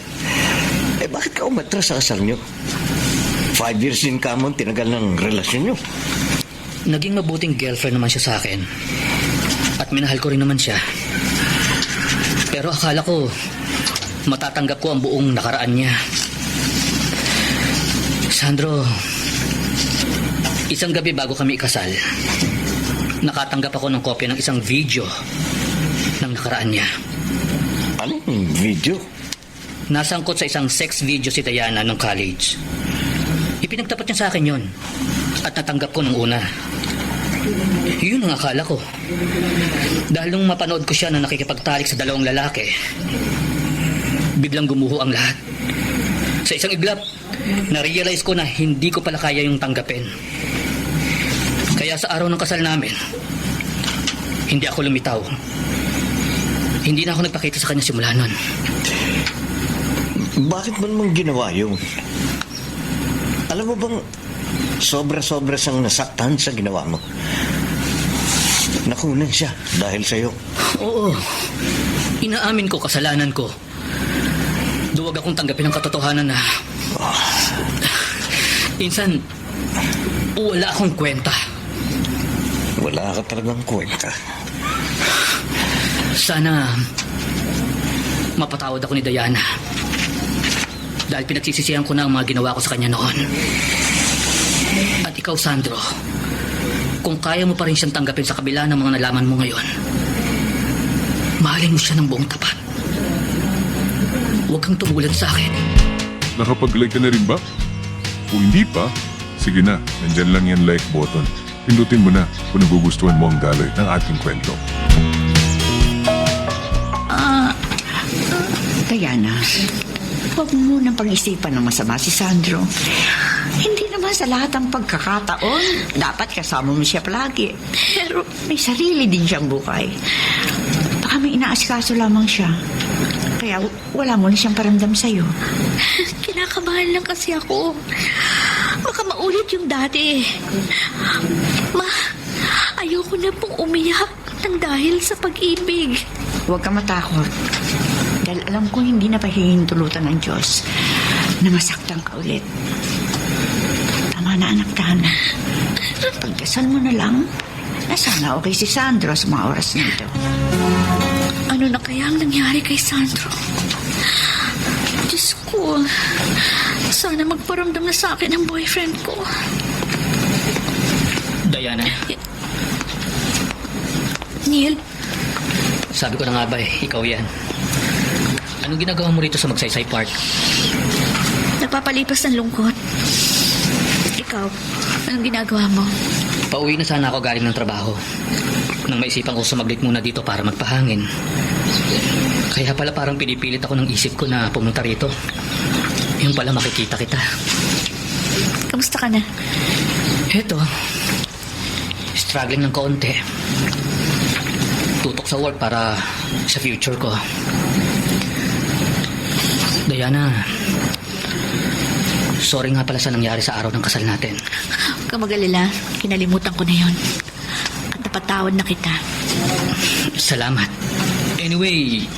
[SPEAKER 12] Bakit ka umatras sa kasal niyo? 5 years din ka mo, tinagal ng relasyon niyo.
[SPEAKER 11] Naging mabuting girlfriend naman siya sa akin. At minahal ko rin naman siya. Pero akala ko, matatanggap ko ang buong nakaraan niya. Sandro, isang gabi bago kami ikasal, nakatanggap ako ng kopya ng isang video ng nakaraan niya.
[SPEAKER 12] Anong video?
[SPEAKER 11] Nasangkot sa isang sex video si Diana nung college. Ipinagtapat niya sa akin yon at natanggap ko nung una. Yun ang akala ko. Dahil nung mapanood ko siya na nakikipagtalik sa dalawang lalaki, biglang gumuho ang lahat. Sa isang iglap, na-realize ko na hindi ko pala kaya yung tanggapin. Kaya sa araw ng kasal namin, hindi ako lumitaw. Hindi na ako nagpakita sa kanya simula nun.
[SPEAKER 12] Bakit mo naman ginawa yun? Alam mo bang sobra-sobra siyang nasaktan sa ginawa mo? Nakunan siya dahil sa'yo.
[SPEAKER 11] Oo. Inaamin ko kasalanan ko. Duwag akong tanggapin ang katotohanan na minsan wala akong kwenta.
[SPEAKER 12] Wala ka talagang kwenta.
[SPEAKER 11] Sana mapatawad ako ni Diana. Dahil pinagsisisihan ko na ang mga ginawa ko sa kanya noon. At ikaw, Sandro, kung kaya mo pa rin siyang tanggapin sa kabila ng mga nalaman mo ngayon, mahalin mo siya ng buong tapat. Huwag kang tumulad sa akin.
[SPEAKER 3] Nakapag-like ka na rin ba? Kung hindi pa, sige na, nandyan lang yan like button. Pindutin mo na kung nagugustuhan mo ang daloy ng ating kwento.
[SPEAKER 10] Diana, huwag mo munang pag-isipan ng masama si Sandro. Hindi naman sa lahat ng pagkakataon, dapat kasama mo siya palagi. Pero may sarili din siyang buhay. Baka may inaasikaso lamang siya. Kaya wala mo na siyang paramdam sa'yo.
[SPEAKER 8] Kinakabahan lang kasi ako. Baka maulit yung dati. Ma, ayoko na pong umiyak ng dahil sa pag-ibig.
[SPEAKER 10] Huwag ka matakot. Dahil alam ko hindi na pahihintulutan ng Diyos na masaktan ka ulit. Tama na, anak Tana. Pagdasal mo na lang na sana okay si Sandro sa mga oras na ito.
[SPEAKER 8] Ano na kaya ang nangyari kay Sandro? Diyos ko, sana magparamdam na sa akin ang boyfriend ko.
[SPEAKER 11] Diana,
[SPEAKER 8] Neil,
[SPEAKER 11] sabi ko na nga ba ikaw yan. Anong ginagawa mo rito sa Magsaysay Park?
[SPEAKER 8] nagpapalipas ng lungkot. Ikaw, anong ginagawa mo?
[SPEAKER 11] Pauwi na sana ako galing ng trabaho. Nang maisipan ko sumaglit muna dito para magpahangin. Kaya pala parang pinipilit ako ng isip ko na pumunta rito. Yung pala makikita kita.
[SPEAKER 8] Kamusta ka na?
[SPEAKER 11] Eto, struggling ng kaunti. Tutok sa work para sa future ko. Diana, sorry nga pala sa nangyari sa araw ng kasal natin.
[SPEAKER 8] Huwag ka mag-alala, kinalimutan ko na yon. At napatawad na kita.
[SPEAKER 11] Salamat. Anyway,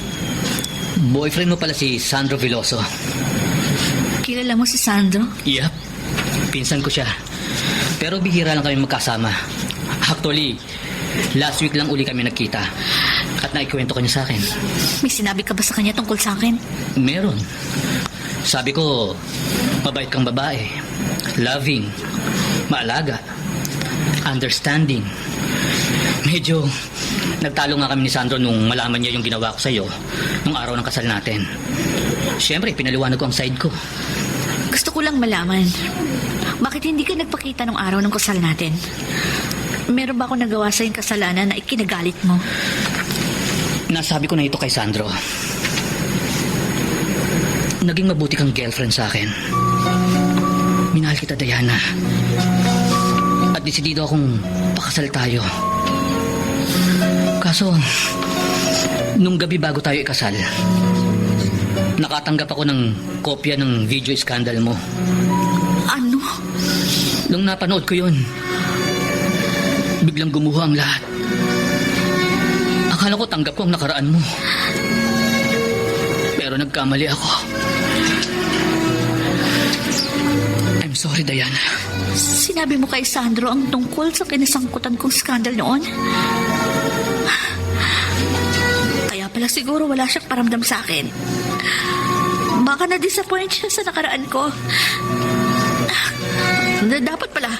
[SPEAKER 11] boyfriend mo pala si Sandro Veloso.
[SPEAKER 8] Kilala mo si Sandro?
[SPEAKER 11] Yep, pinsan ko siya. Pero bihira lang kami magkasama. Actually, last week lang uli kami nagkita. At naikwento ko niya sa akin.
[SPEAKER 8] May sinabi ka ba sa kanya tungkol sa akin?
[SPEAKER 11] Meron. Sabi ko, mabait kang babae. Loving. Maalaga. Understanding. Medyo nagtalo nga kami ni Sandro nung malaman niya yung ginawa ko sa'yo nung araw ng kasal natin. Siyempre, pinaliwanag ko ang side ko.
[SPEAKER 8] Gusto ko lang malaman. Bakit hindi ka nagpakita nung araw ng kasal natin? Meron ba ako nagawa sa yung kasalanan na ikinagalit mo?
[SPEAKER 11] Nasabi ko na ito kay Sandro. Naging mabuti kang girlfriend sa akin. Minahal kita, Diana. desidido akong pakasal tayo. Kaso, nung gabi bago tayo ikasal, nakatanggap ako ng kopya ng video scandal mo.
[SPEAKER 9] Ano?
[SPEAKER 11] Nung napanood ko yun, biglang gumuho ang lahat. Akala ko tanggap ko ang nakaraan mo. Pero nagkamali ako. I'm sorry, Diana.
[SPEAKER 9] Sinabi mo kay Sandro ang tungkol sa kinasangkutan kong skandal noon? Kaya pala siguro wala siyang paramdam sa akin. Baka na-disappoint siya sa nakaraan ko. Dapat pala,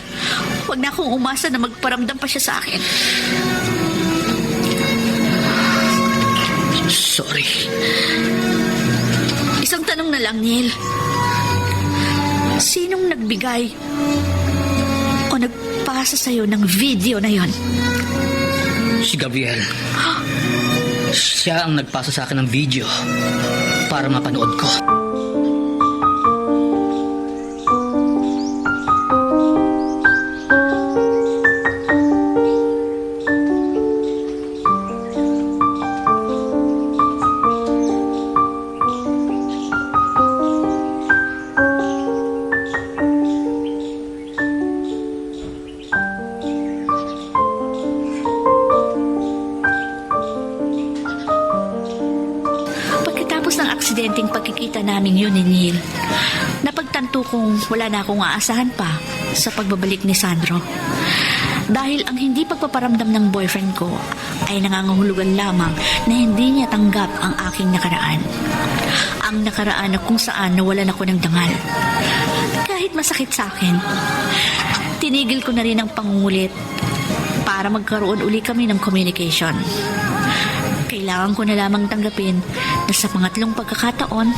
[SPEAKER 9] huwag na akong umasa na magparamdam pa siya sa akin.
[SPEAKER 11] Sorry.
[SPEAKER 9] Isang tanong na lang, Neil. Sinong nagbigay o nagpasa sa'yo ng video na yon?
[SPEAKER 11] Si Gabriel. Siya ang nagpasa sa akin ng video para mapanood ko.
[SPEAKER 9] Aksidenteng pagkikita namin yun ni Neil. Napagtanto kong wala na akong aasahan pa sa pagbabalik ni Sandro. Dahil ang hindi pagpaparamdam ng boyfriend ko ay nangangahulugan lamang na hindi niya tanggap ang aking nakaraan. Ang nakaraan na kung saan nawalan ako ng dangal. Kahit masakit sa akin, tinigil ko na rin ang pangungulit para magkaroon uli kami ng communication. Kailangan ko na lamang tanggapin na sa pangatlong pagkakataon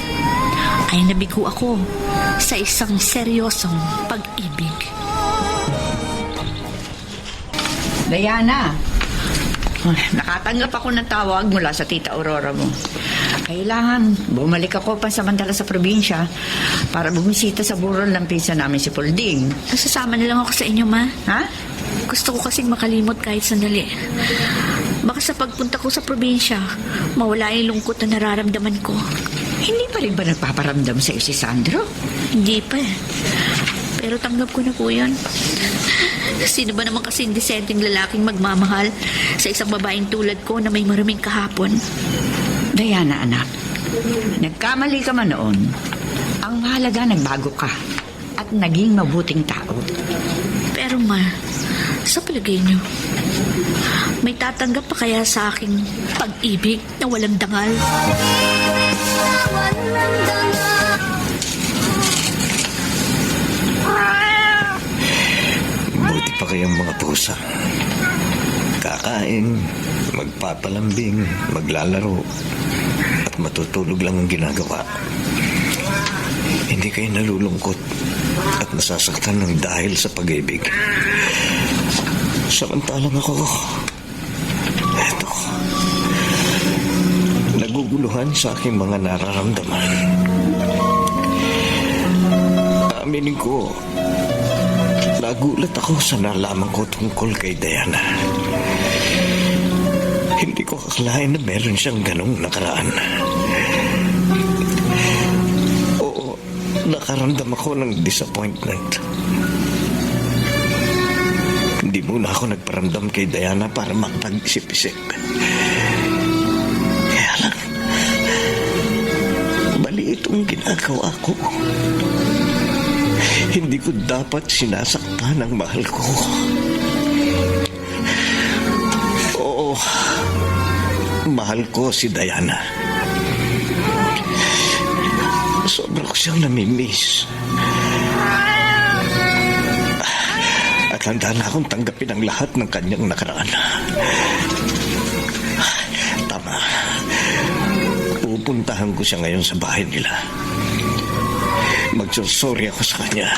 [SPEAKER 9] ay nabigo ako sa isang seryosong pag-ibig.
[SPEAKER 10] Diana, nakatanggap ako ng tawag mula sa tita Aurora mo. Kailangan bumalik ako pansamantala sa probinsya para bumisita sa burol ng pinsa namin si Polding.
[SPEAKER 9] Sasama na lang ako sa inyo, Ma.
[SPEAKER 10] Ha?
[SPEAKER 9] Gusto ko kasing makalimot kahit sandali. Baka sa pagpunta ko sa probinsya, mawala yung lungkot na nararamdaman ko.
[SPEAKER 10] Hindi pa rin ba nagpaparamdam sa si Sandro?
[SPEAKER 9] Hindi pa eh. Pero tanggap ko na po yan. Sino ba naman kasing disenteng lalaking magmamahal sa isang babaeng tulad ko na may maraming kahapon?
[SPEAKER 10] Diana, anak, nagkamali ka man noon. Ang mahalaga, nagbago ka at naging mabuting tao.
[SPEAKER 9] Pero Ma, sa palagay niyo, may tatanggap pa kaya sa aking pag-ibig na walang dangal?
[SPEAKER 12] Buti pa kayong mga pusa. Kakain, magpapalambing, maglalaro, at matutulog lang ang ginagawa. Hindi kayo nalulungkot at nasasaktan ng dahil sa pag-ibig. Samantalang ako, eto, naguguluhan sa aking mga nararamdaman. Aminin ko, nagulat ako sa nalaman ko tungkol kay Diana. Hindi ko akalain na meron siyang ganong nakaraan. Oo, nakaramdam ako ng disappointment. Hindi muna ako nagparamdam kay Diana para makapag-isip-isip. Kaya lang, mali itong ginagawa ko. Hindi ko dapat sinasaktan ang mahal ko. Oo, mahal ko si Diana. Sobra ko siyang namimiss. At handa na akong tanggapin ang lahat ng kanyang nakaraan. Tama. Pupuntahan ko siya ngayon sa bahay nila. Magsusorry ako sa kanya.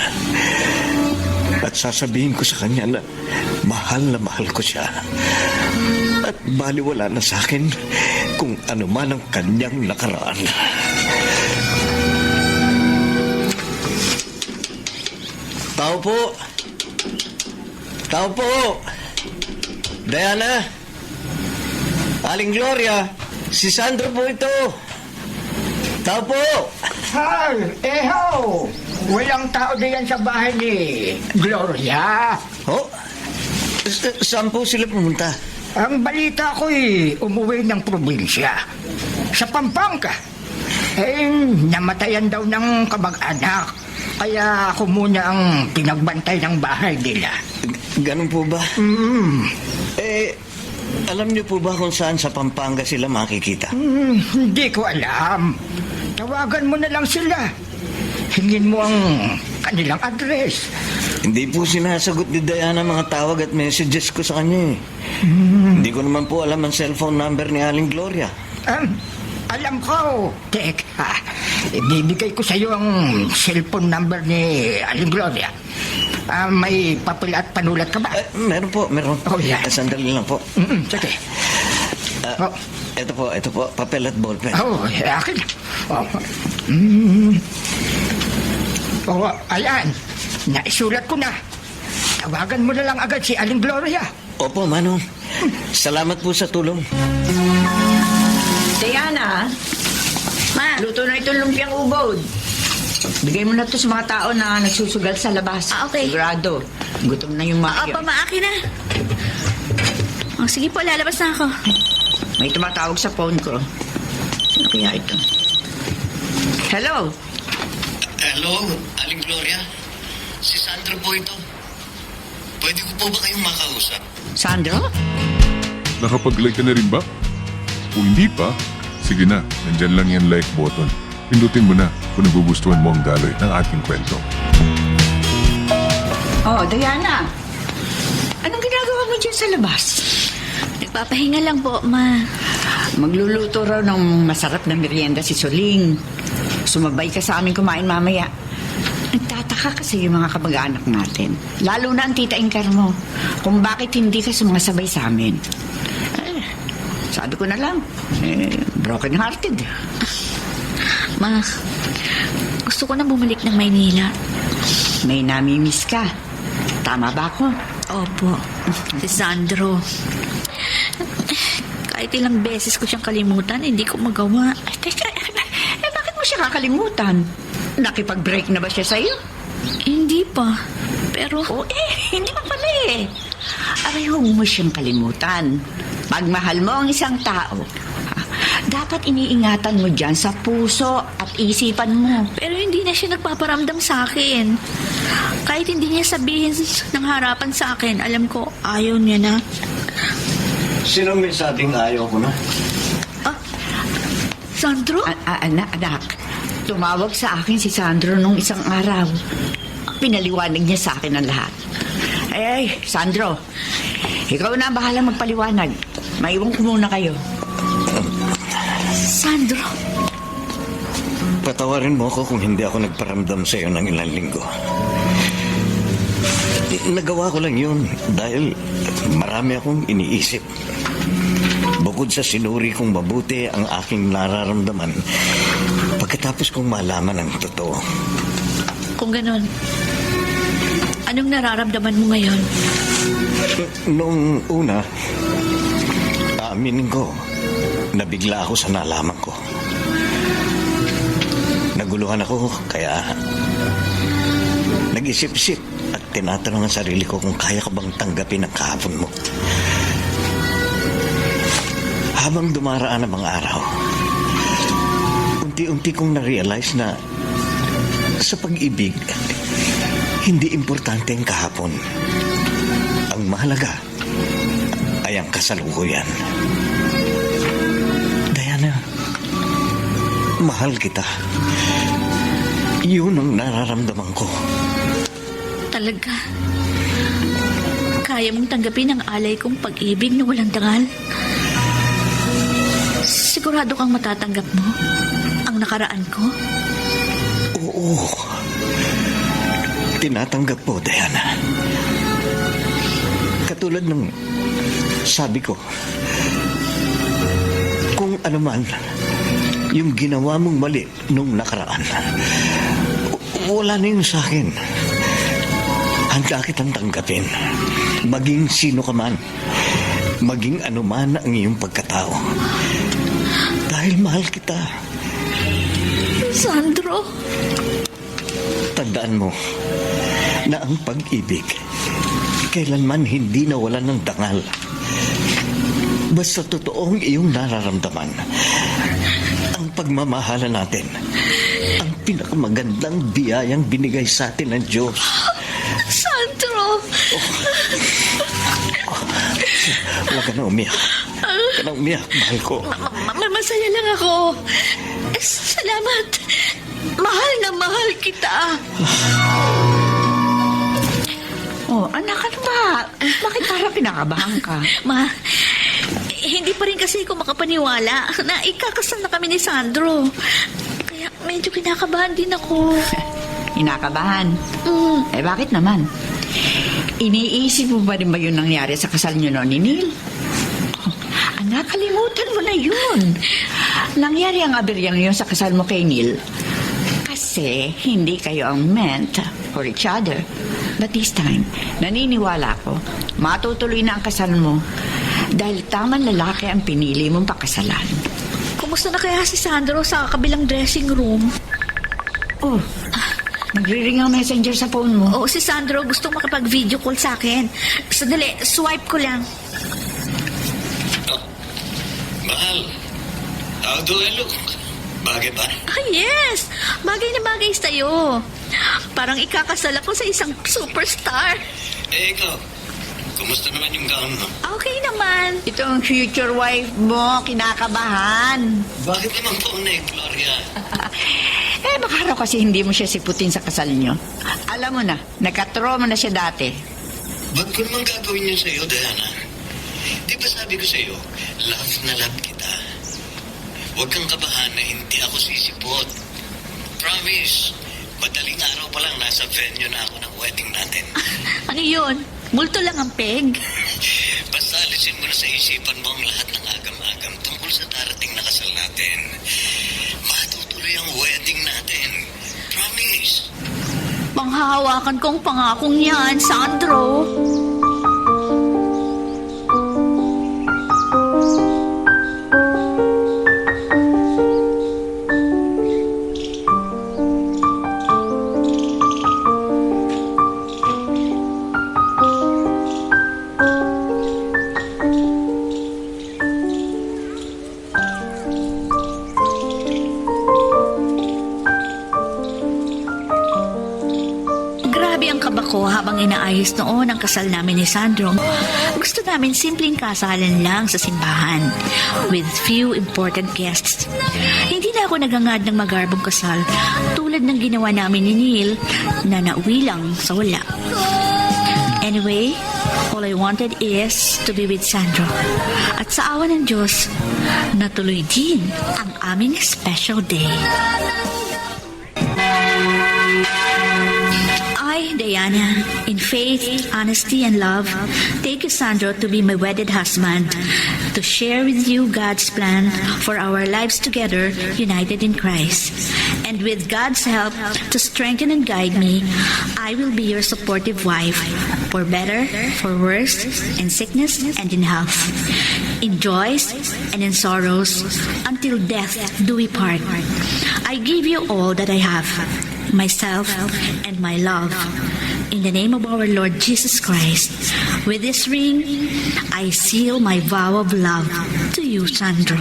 [SPEAKER 12] At sasabihin ko sa kanya na mahal ko siya. At baliwala na sa akin kung ano man ang kanyang nakaraan. Tao po. Tao po! Diana! Aling Gloria! Si Sandro po ito! Tao po!
[SPEAKER 13] Hal, eho! Walang tao diyan sa bahay ni Gloria.
[SPEAKER 12] Oh? Saan po sila pumunta?
[SPEAKER 13] Ang balita ko'y umuwi ng probinsya. Sa Pampanga. Namatayan daw ng kamag-anak. Kaya ako muna ang pinagbantay ng bahay nila.
[SPEAKER 12] Ganun po ba? Alam niyo po ba kung saan sa Pampanga sila makikita?
[SPEAKER 13] Hindi ko alam. Tawagan mo na lang sila. Hingin mo ang kanilang address.
[SPEAKER 12] Hindi po sinasagot ni Diana mga tawag at messages ko sa kanya eh. Hindi ko naman po alam ang cellphone number ni Aling Gloria.
[SPEAKER 13] Alam ko. Teka, ibibigay ko sa iyo ang cellphone number ni Aling Gloria. May papel at panulat ka ba?
[SPEAKER 12] Meron po, meron.
[SPEAKER 13] Oh, yeah.
[SPEAKER 12] Sandali lang po.
[SPEAKER 13] Sige.
[SPEAKER 12] Ito po, papel at ballpen.
[SPEAKER 13] Akin. Ayan. Naisulat ko na. Tawagan mo na lang agad si Aling Gloria.
[SPEAKER 12] Opo, Manong. Salamat po sa tulong.
[SPEAKER 10] Diana, luto na itong lumpiang ubod. Bigay mo na to sa mga tao na nagsusugal sa labas.
[SPEAKER 9] Okay.
[SPEAKER 10] Sigurado, gutom na yung mga
[SPEAKER 9] Opo, maakin na. Sige po, lalabas na ako.
[SPEAKER 10] May tumatawag sa phone ko. Sino kaya ito? Hello?
[SPEAKER 12] Hello, Aling Gloria. Si Sandro po ito. Pwede ko po ba kayong makausap?
[SPEAKER 10] Sandro?
[SPEAKER 3] Nakapag-like ka na rin ba? Kung hindi pa, sige na, nandyan lang yan like button. Pindutin mo na kung nagugustuhan mo ang daloy ng ating kwento.
[SPEAKER 10] Oh, Diana. Anong ginagawa mo dyan sa labas?
[SPEAKER 9] Nagpapahinga lang po, Ma.
[SPEAKER 10] Magluluto raw ng masarap na merienda si Soling. Sumabay ka sa amin kumain mamaya. Nagtataka kasi yung mga kamag-anak natin. Lalo na ang tita Inkar mo. Kung bakit hindi ka sumasabay sa amin. Sabi ko na lang, broken hearted.
[SPEAKER 9] Ma, gusto ko na bumalik ng Maynila.
[SPEAKER 10] May nami-miss ka. Tama ba ako?
[SPEAKER 9] Opo, si Sandro. Kahit ilang beses ko siyang kalimutan, hindi ko magawa.
[SPEAKER 10] Teka, bakit mo siya kakalimutan? Nakipag-break na ba siya sa'yo?
[SPEAKER 9] Hindi pa, pero...
[SPEAKER 10] Hindi pa pala eh. Aray, huwag mo siyang kalimutan. Pag mahal mo ang isang tao, dapat iniingatan mo dyan sa puso at isipan mo.
[SPEAKER 9] Pero hindi na siya nagpaparamdam sa akin. Kahit hindi niya sabihin ng harapan sa akin, alam ko, ayaw niya na.
[SPEAKER 12] Sino may sabing ayaw ko na?
[SPEAKER 9] Sandro?
[SPEAKER 10] Anak, tumawag sa akin si Sandro nung isang araw. Pinaliwanag niya sa akin ang lahat. Sandro, ikaw na ang bahala magpaliwanag. Maiwan ko muna kayo.
[SPEAKER 9] Sandro?
[SPEAKER 12] Patawarin mo ako kung hindi ako nagparamdam sa iyo ng ilang linggo. Nagawa ko lang yun dahil marami akong iniisip. Bukod sa sinuri kong mabuti ang aking nararamdaman pagkatapos kong malaman ang totoo.
[SPEAKER 9] Kung ganon, anong nararamdaman mo ngayon?
[SPEAKER 12] Noong una, aaminin ko, nabigla ako sa nalaman ko. Naguluhan ako, kaya nag-isip-isip at tinatanong ang sarili ko kung kaya ka bang tanggapin ang kahapon mo. Habang dumaraan ang mga araw, unti-unti kong na-realize na sa pag-ibig, hindi importante ang kahapon. Ang mahalaga ay ang kasalukuyan. Diana, mahal kita. Yun ang nararamdaman ko.
[SPEAKER 9] Talaga? Kaya mong tanggapin ang alay kong pag-ibig na walang dangal? Sigurado kang matatanggap mo ang nakaraan ko?
[SPEAKER 12] Oo. Tinatanggap po, Diana. Katulad ng sabi ko, kung ano man yung ginawa mong mali nung nakaraan, wala na yun sa akin. Handa kitang tanggapin. Maging sino ka man, maging anuman ang iyong pagkatao. Dahil mahal kita.
[SPEAKER 9] Sandro,
[SPEAKER 12] Tandaan mo na ang pag-ibig kailanman hindi nawalan ng dangal. Basta totoong iyong nararamdaman, ang pagmamahala natin, ang pinakamagandang biyayang binigay sa atin ng Diyos.
[SPEAKER 9] Sandro!
[SPEAKER 12] Huwag ka na umiyak. Huwag ka na umiyak, mahal ko.
[SPEAKER 9] Masaya lang ako. Salamat. Mahal na mahal kita.
[SPEAKER 10] Oh, anak, ano ba? Bakit parang kinakabahan ka?
[SPEAKER 9] Ma, hindi pa rin kasi ako makapaniwala na ikakasal na kami ni Sandro. Kaya medyo kinakabahan din ako.
[SPEAKER 10] Kinakabahan? Eh, bakit naman? Iniisip mo ba rin ba yun nangyari sa kasal niyo noon ni Neil? Oh, anak, kalimutan mo na yun. Nangyari ang aberyang yun sa kasal mo kay Neil. Kasi hindi kayo ang meant for each other. But this time, naniniwala ko, matutuloy na ang kasal mo dahil tamang lalaki ang pinili mong pakasalan.
[SPEAKER 9] Kumusta na kaya si Sandro sa kabilang dressing room?
[SPEAKER 10] Oh, nagre-ring ang messenger sa phone mo.
[SPEAKER 9] Oo, si Sandro gustong makipag-video call sa akin. Sandali, swipe ko lang.
[SPEAKER 12] Oh, mahal, how do I look? Bagay ba?
[SPEAKER 9] Ah, yes! Bagay na bagay sa'yo. Parang ikakasal ako sa isang superstar.
[SPEAKER 12] Eh, ikaw, kumusta naman yung gown mo?
[SPEAKER 9] Okay naman.
[SPEAKER 10] Ito ang future wife mo, kinakabahan.
[SPEAKER 12] Bakit naman po na Gloria?
[SPEAKER 10] Eh, baka raw kasi hindi mo siya siputin sa kasal niyo. Alam mo na, nagkatrauma na siya dati.
[SPEAKER 12] Ba't ko naman gagawin yun sa'yo, Diana? Di ba sabi ko sa'yo, love na love kita. Huwag kang kabahan na hindi ako sisipot. Promise, madaling araw pa lang nasa venue na ako ng wedding natin.
[SPEAKER 9] Ano yun? Multo lang ang peg?
[SPEAKER 12] Basta alisin mo na sa isipan mo ang lahat ng agam-agam tungkol sa darating na kasal natin. Matutuloy ang wedding natin. Promise.
[SPEAKER 9] Panghahawakan kong pangakong yan, Sandro. Ko habang inaayos noon ang kasal namin ni Sandro. Gusto namin simpleng kasalan lang sa simbahan with few important guests. Hindi na ako nagangad ng magarbong kasal tulad ng ginawa namin ni Neil na nauwi lang sa wala. Anyway, all I wanted is to be with Sandro. At sa awa ng Diyos, natuloy din ang aming special day. I, Diana, in faith, honesty, and love, take Sandro to be my wedded husband, to share with you God's plan for our lives together, united in Christ. And with God's help to strengthen and guide me, I will be your supportive wife, for better, for worse, in sickness and in health, in joys and in sorrows, until death do we part. I give you all that I have, myself and my love. In the name of our Lord Jesus Christ, with this ring, I seal my vow of love to you, Sandro.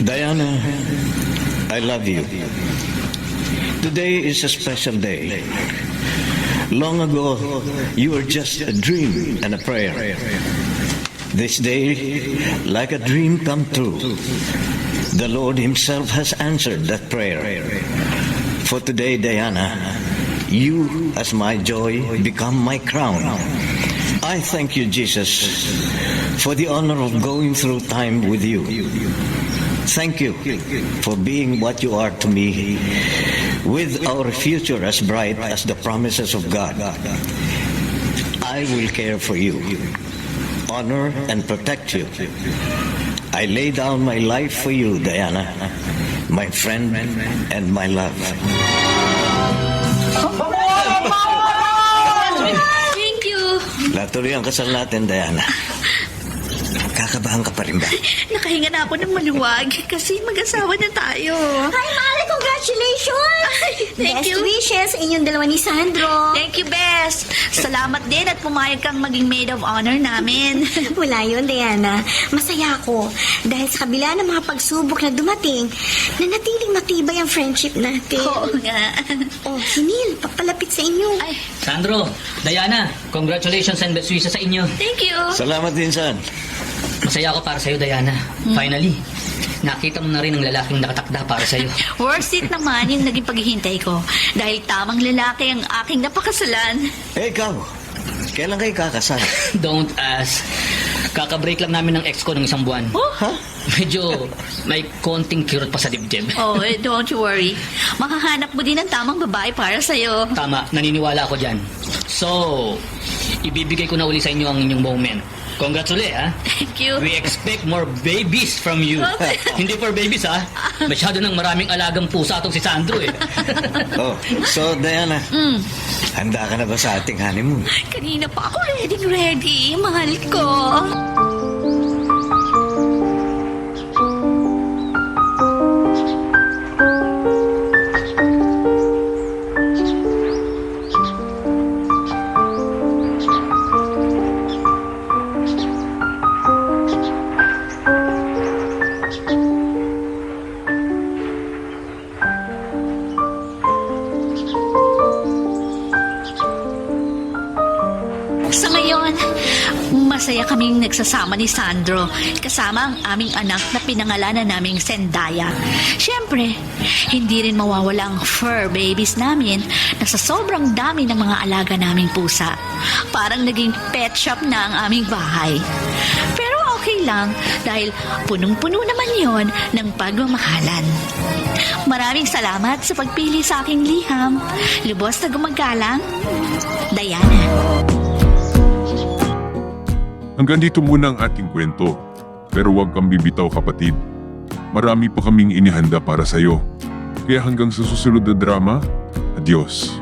[SPEAKER 12] Diana, I love you. Today is a special day. Long ago, you were just a dream and a prayer. This day, like a dream come true, the Lord Himself has answered that prayer. For today, Diana, you as my joy become my crown. I thank you, Jesus, for the honor of going through time with you. Thank you for being what you are to me, with our future as bright as the promises of God. I will care for you, honor and protect you. I lay down my life for you, Diana, my friend and my love. Natuloy ang kasal natin, Diana. Kakabahan ka pa rin ba?
[SPEAKER 9] Nakahinga na ako ng maluwag kasi mag-asawa na tayo.
[SPEAKER 8] Hi, Mare! Congratulations!
[SPEAKER 9] Thank
[SPEAKER 8] Best
[SPEAKER 9] you.
[SPEAKER 8] wishes sa inyong dalawa ni Sandro.
[SPEAKER 9] Thank you, Bes. Salamat din at pumayag kang maging maid of honor namin.
[SPEAKER 8] Wala yun, Diana. Masaya ako. Dahil sa kabila ng mga pagsubok na dumating, nanatiling matibay ang friendship natin.
[SPEAKER 9] Oo nga.
[SPEAKER 8] Oh, si Neil, papalapit sa inyo.
[SPEAKER 9] Ay,
[SPEAKER 11] Sandro, Diana, congratulations and best wishes sa inyo.
[SPEAKER 9] thank you.
[SPEAKER 12] Salamat din, San.
[SPEAKER 11] Masaya ako para sa'yo, Diana. Finally, nakita mo na rin ang lalaking nakatakda para sa'yo.
[SPEAKER 9] Worth it naman yung naging paghihintay ko. Dahil tamang lalaki ang aking napakasalan.
[SPEAKER 12] Eh, ikaw. Kailan kayo kakasal?
[SPEAKER 11] Don't ask. Kaka-break lang namin ng ex ko ng isang buwan.
[SPEAKER 9] Oh,
[SPEAKER 11] Medyo may konting kirot pa sa dibdib.
[SPEAKER 9] oh, don't you worry. Makahanap mo din ang tamang babae para sa'yo.
[SPEAKER 11] Tama, naniniwala ako dyan. So, ibibigay ko na uli sa inyo ang inyong moment. Congrats ulit, ha?
[SPEAKER 9] Thank you.
[SPEAKER 11] We expect more babies from you. Hindi for babies, ha? Masyado nang maraming alagang pusa itong si Sandro, eh.
[SPEAKER 12] Oh, so, Diana, handa ka na ba sa ating honeymoon?
[SPEAKER 9] Kanina pa ako ready, mahal ko. Sa ngayon, masaya kaming nagsasama ni Sandro kasama ang aming anak na pinangalanan naming Zendaya. Siyempre, hindi rin mawawala ang fur babies namin na sa sobrang dami ng mga alaga naming pusa. Parang naging pet shop na ang aming bahay. Pero okay lang dahil punong-puno naman yon ng pagmamahalan. Maraming salamat sa pagpili sa aking liham. Lubos na gumagalang, Diana.
[SPEAKER 3] Hanggang dito muna ang ating kwento. Pero huwag kang bibitaw, kapatid. Marami pa kaming inihanda para sa'yo. Kaya hanggang sa susunod na drama, adios.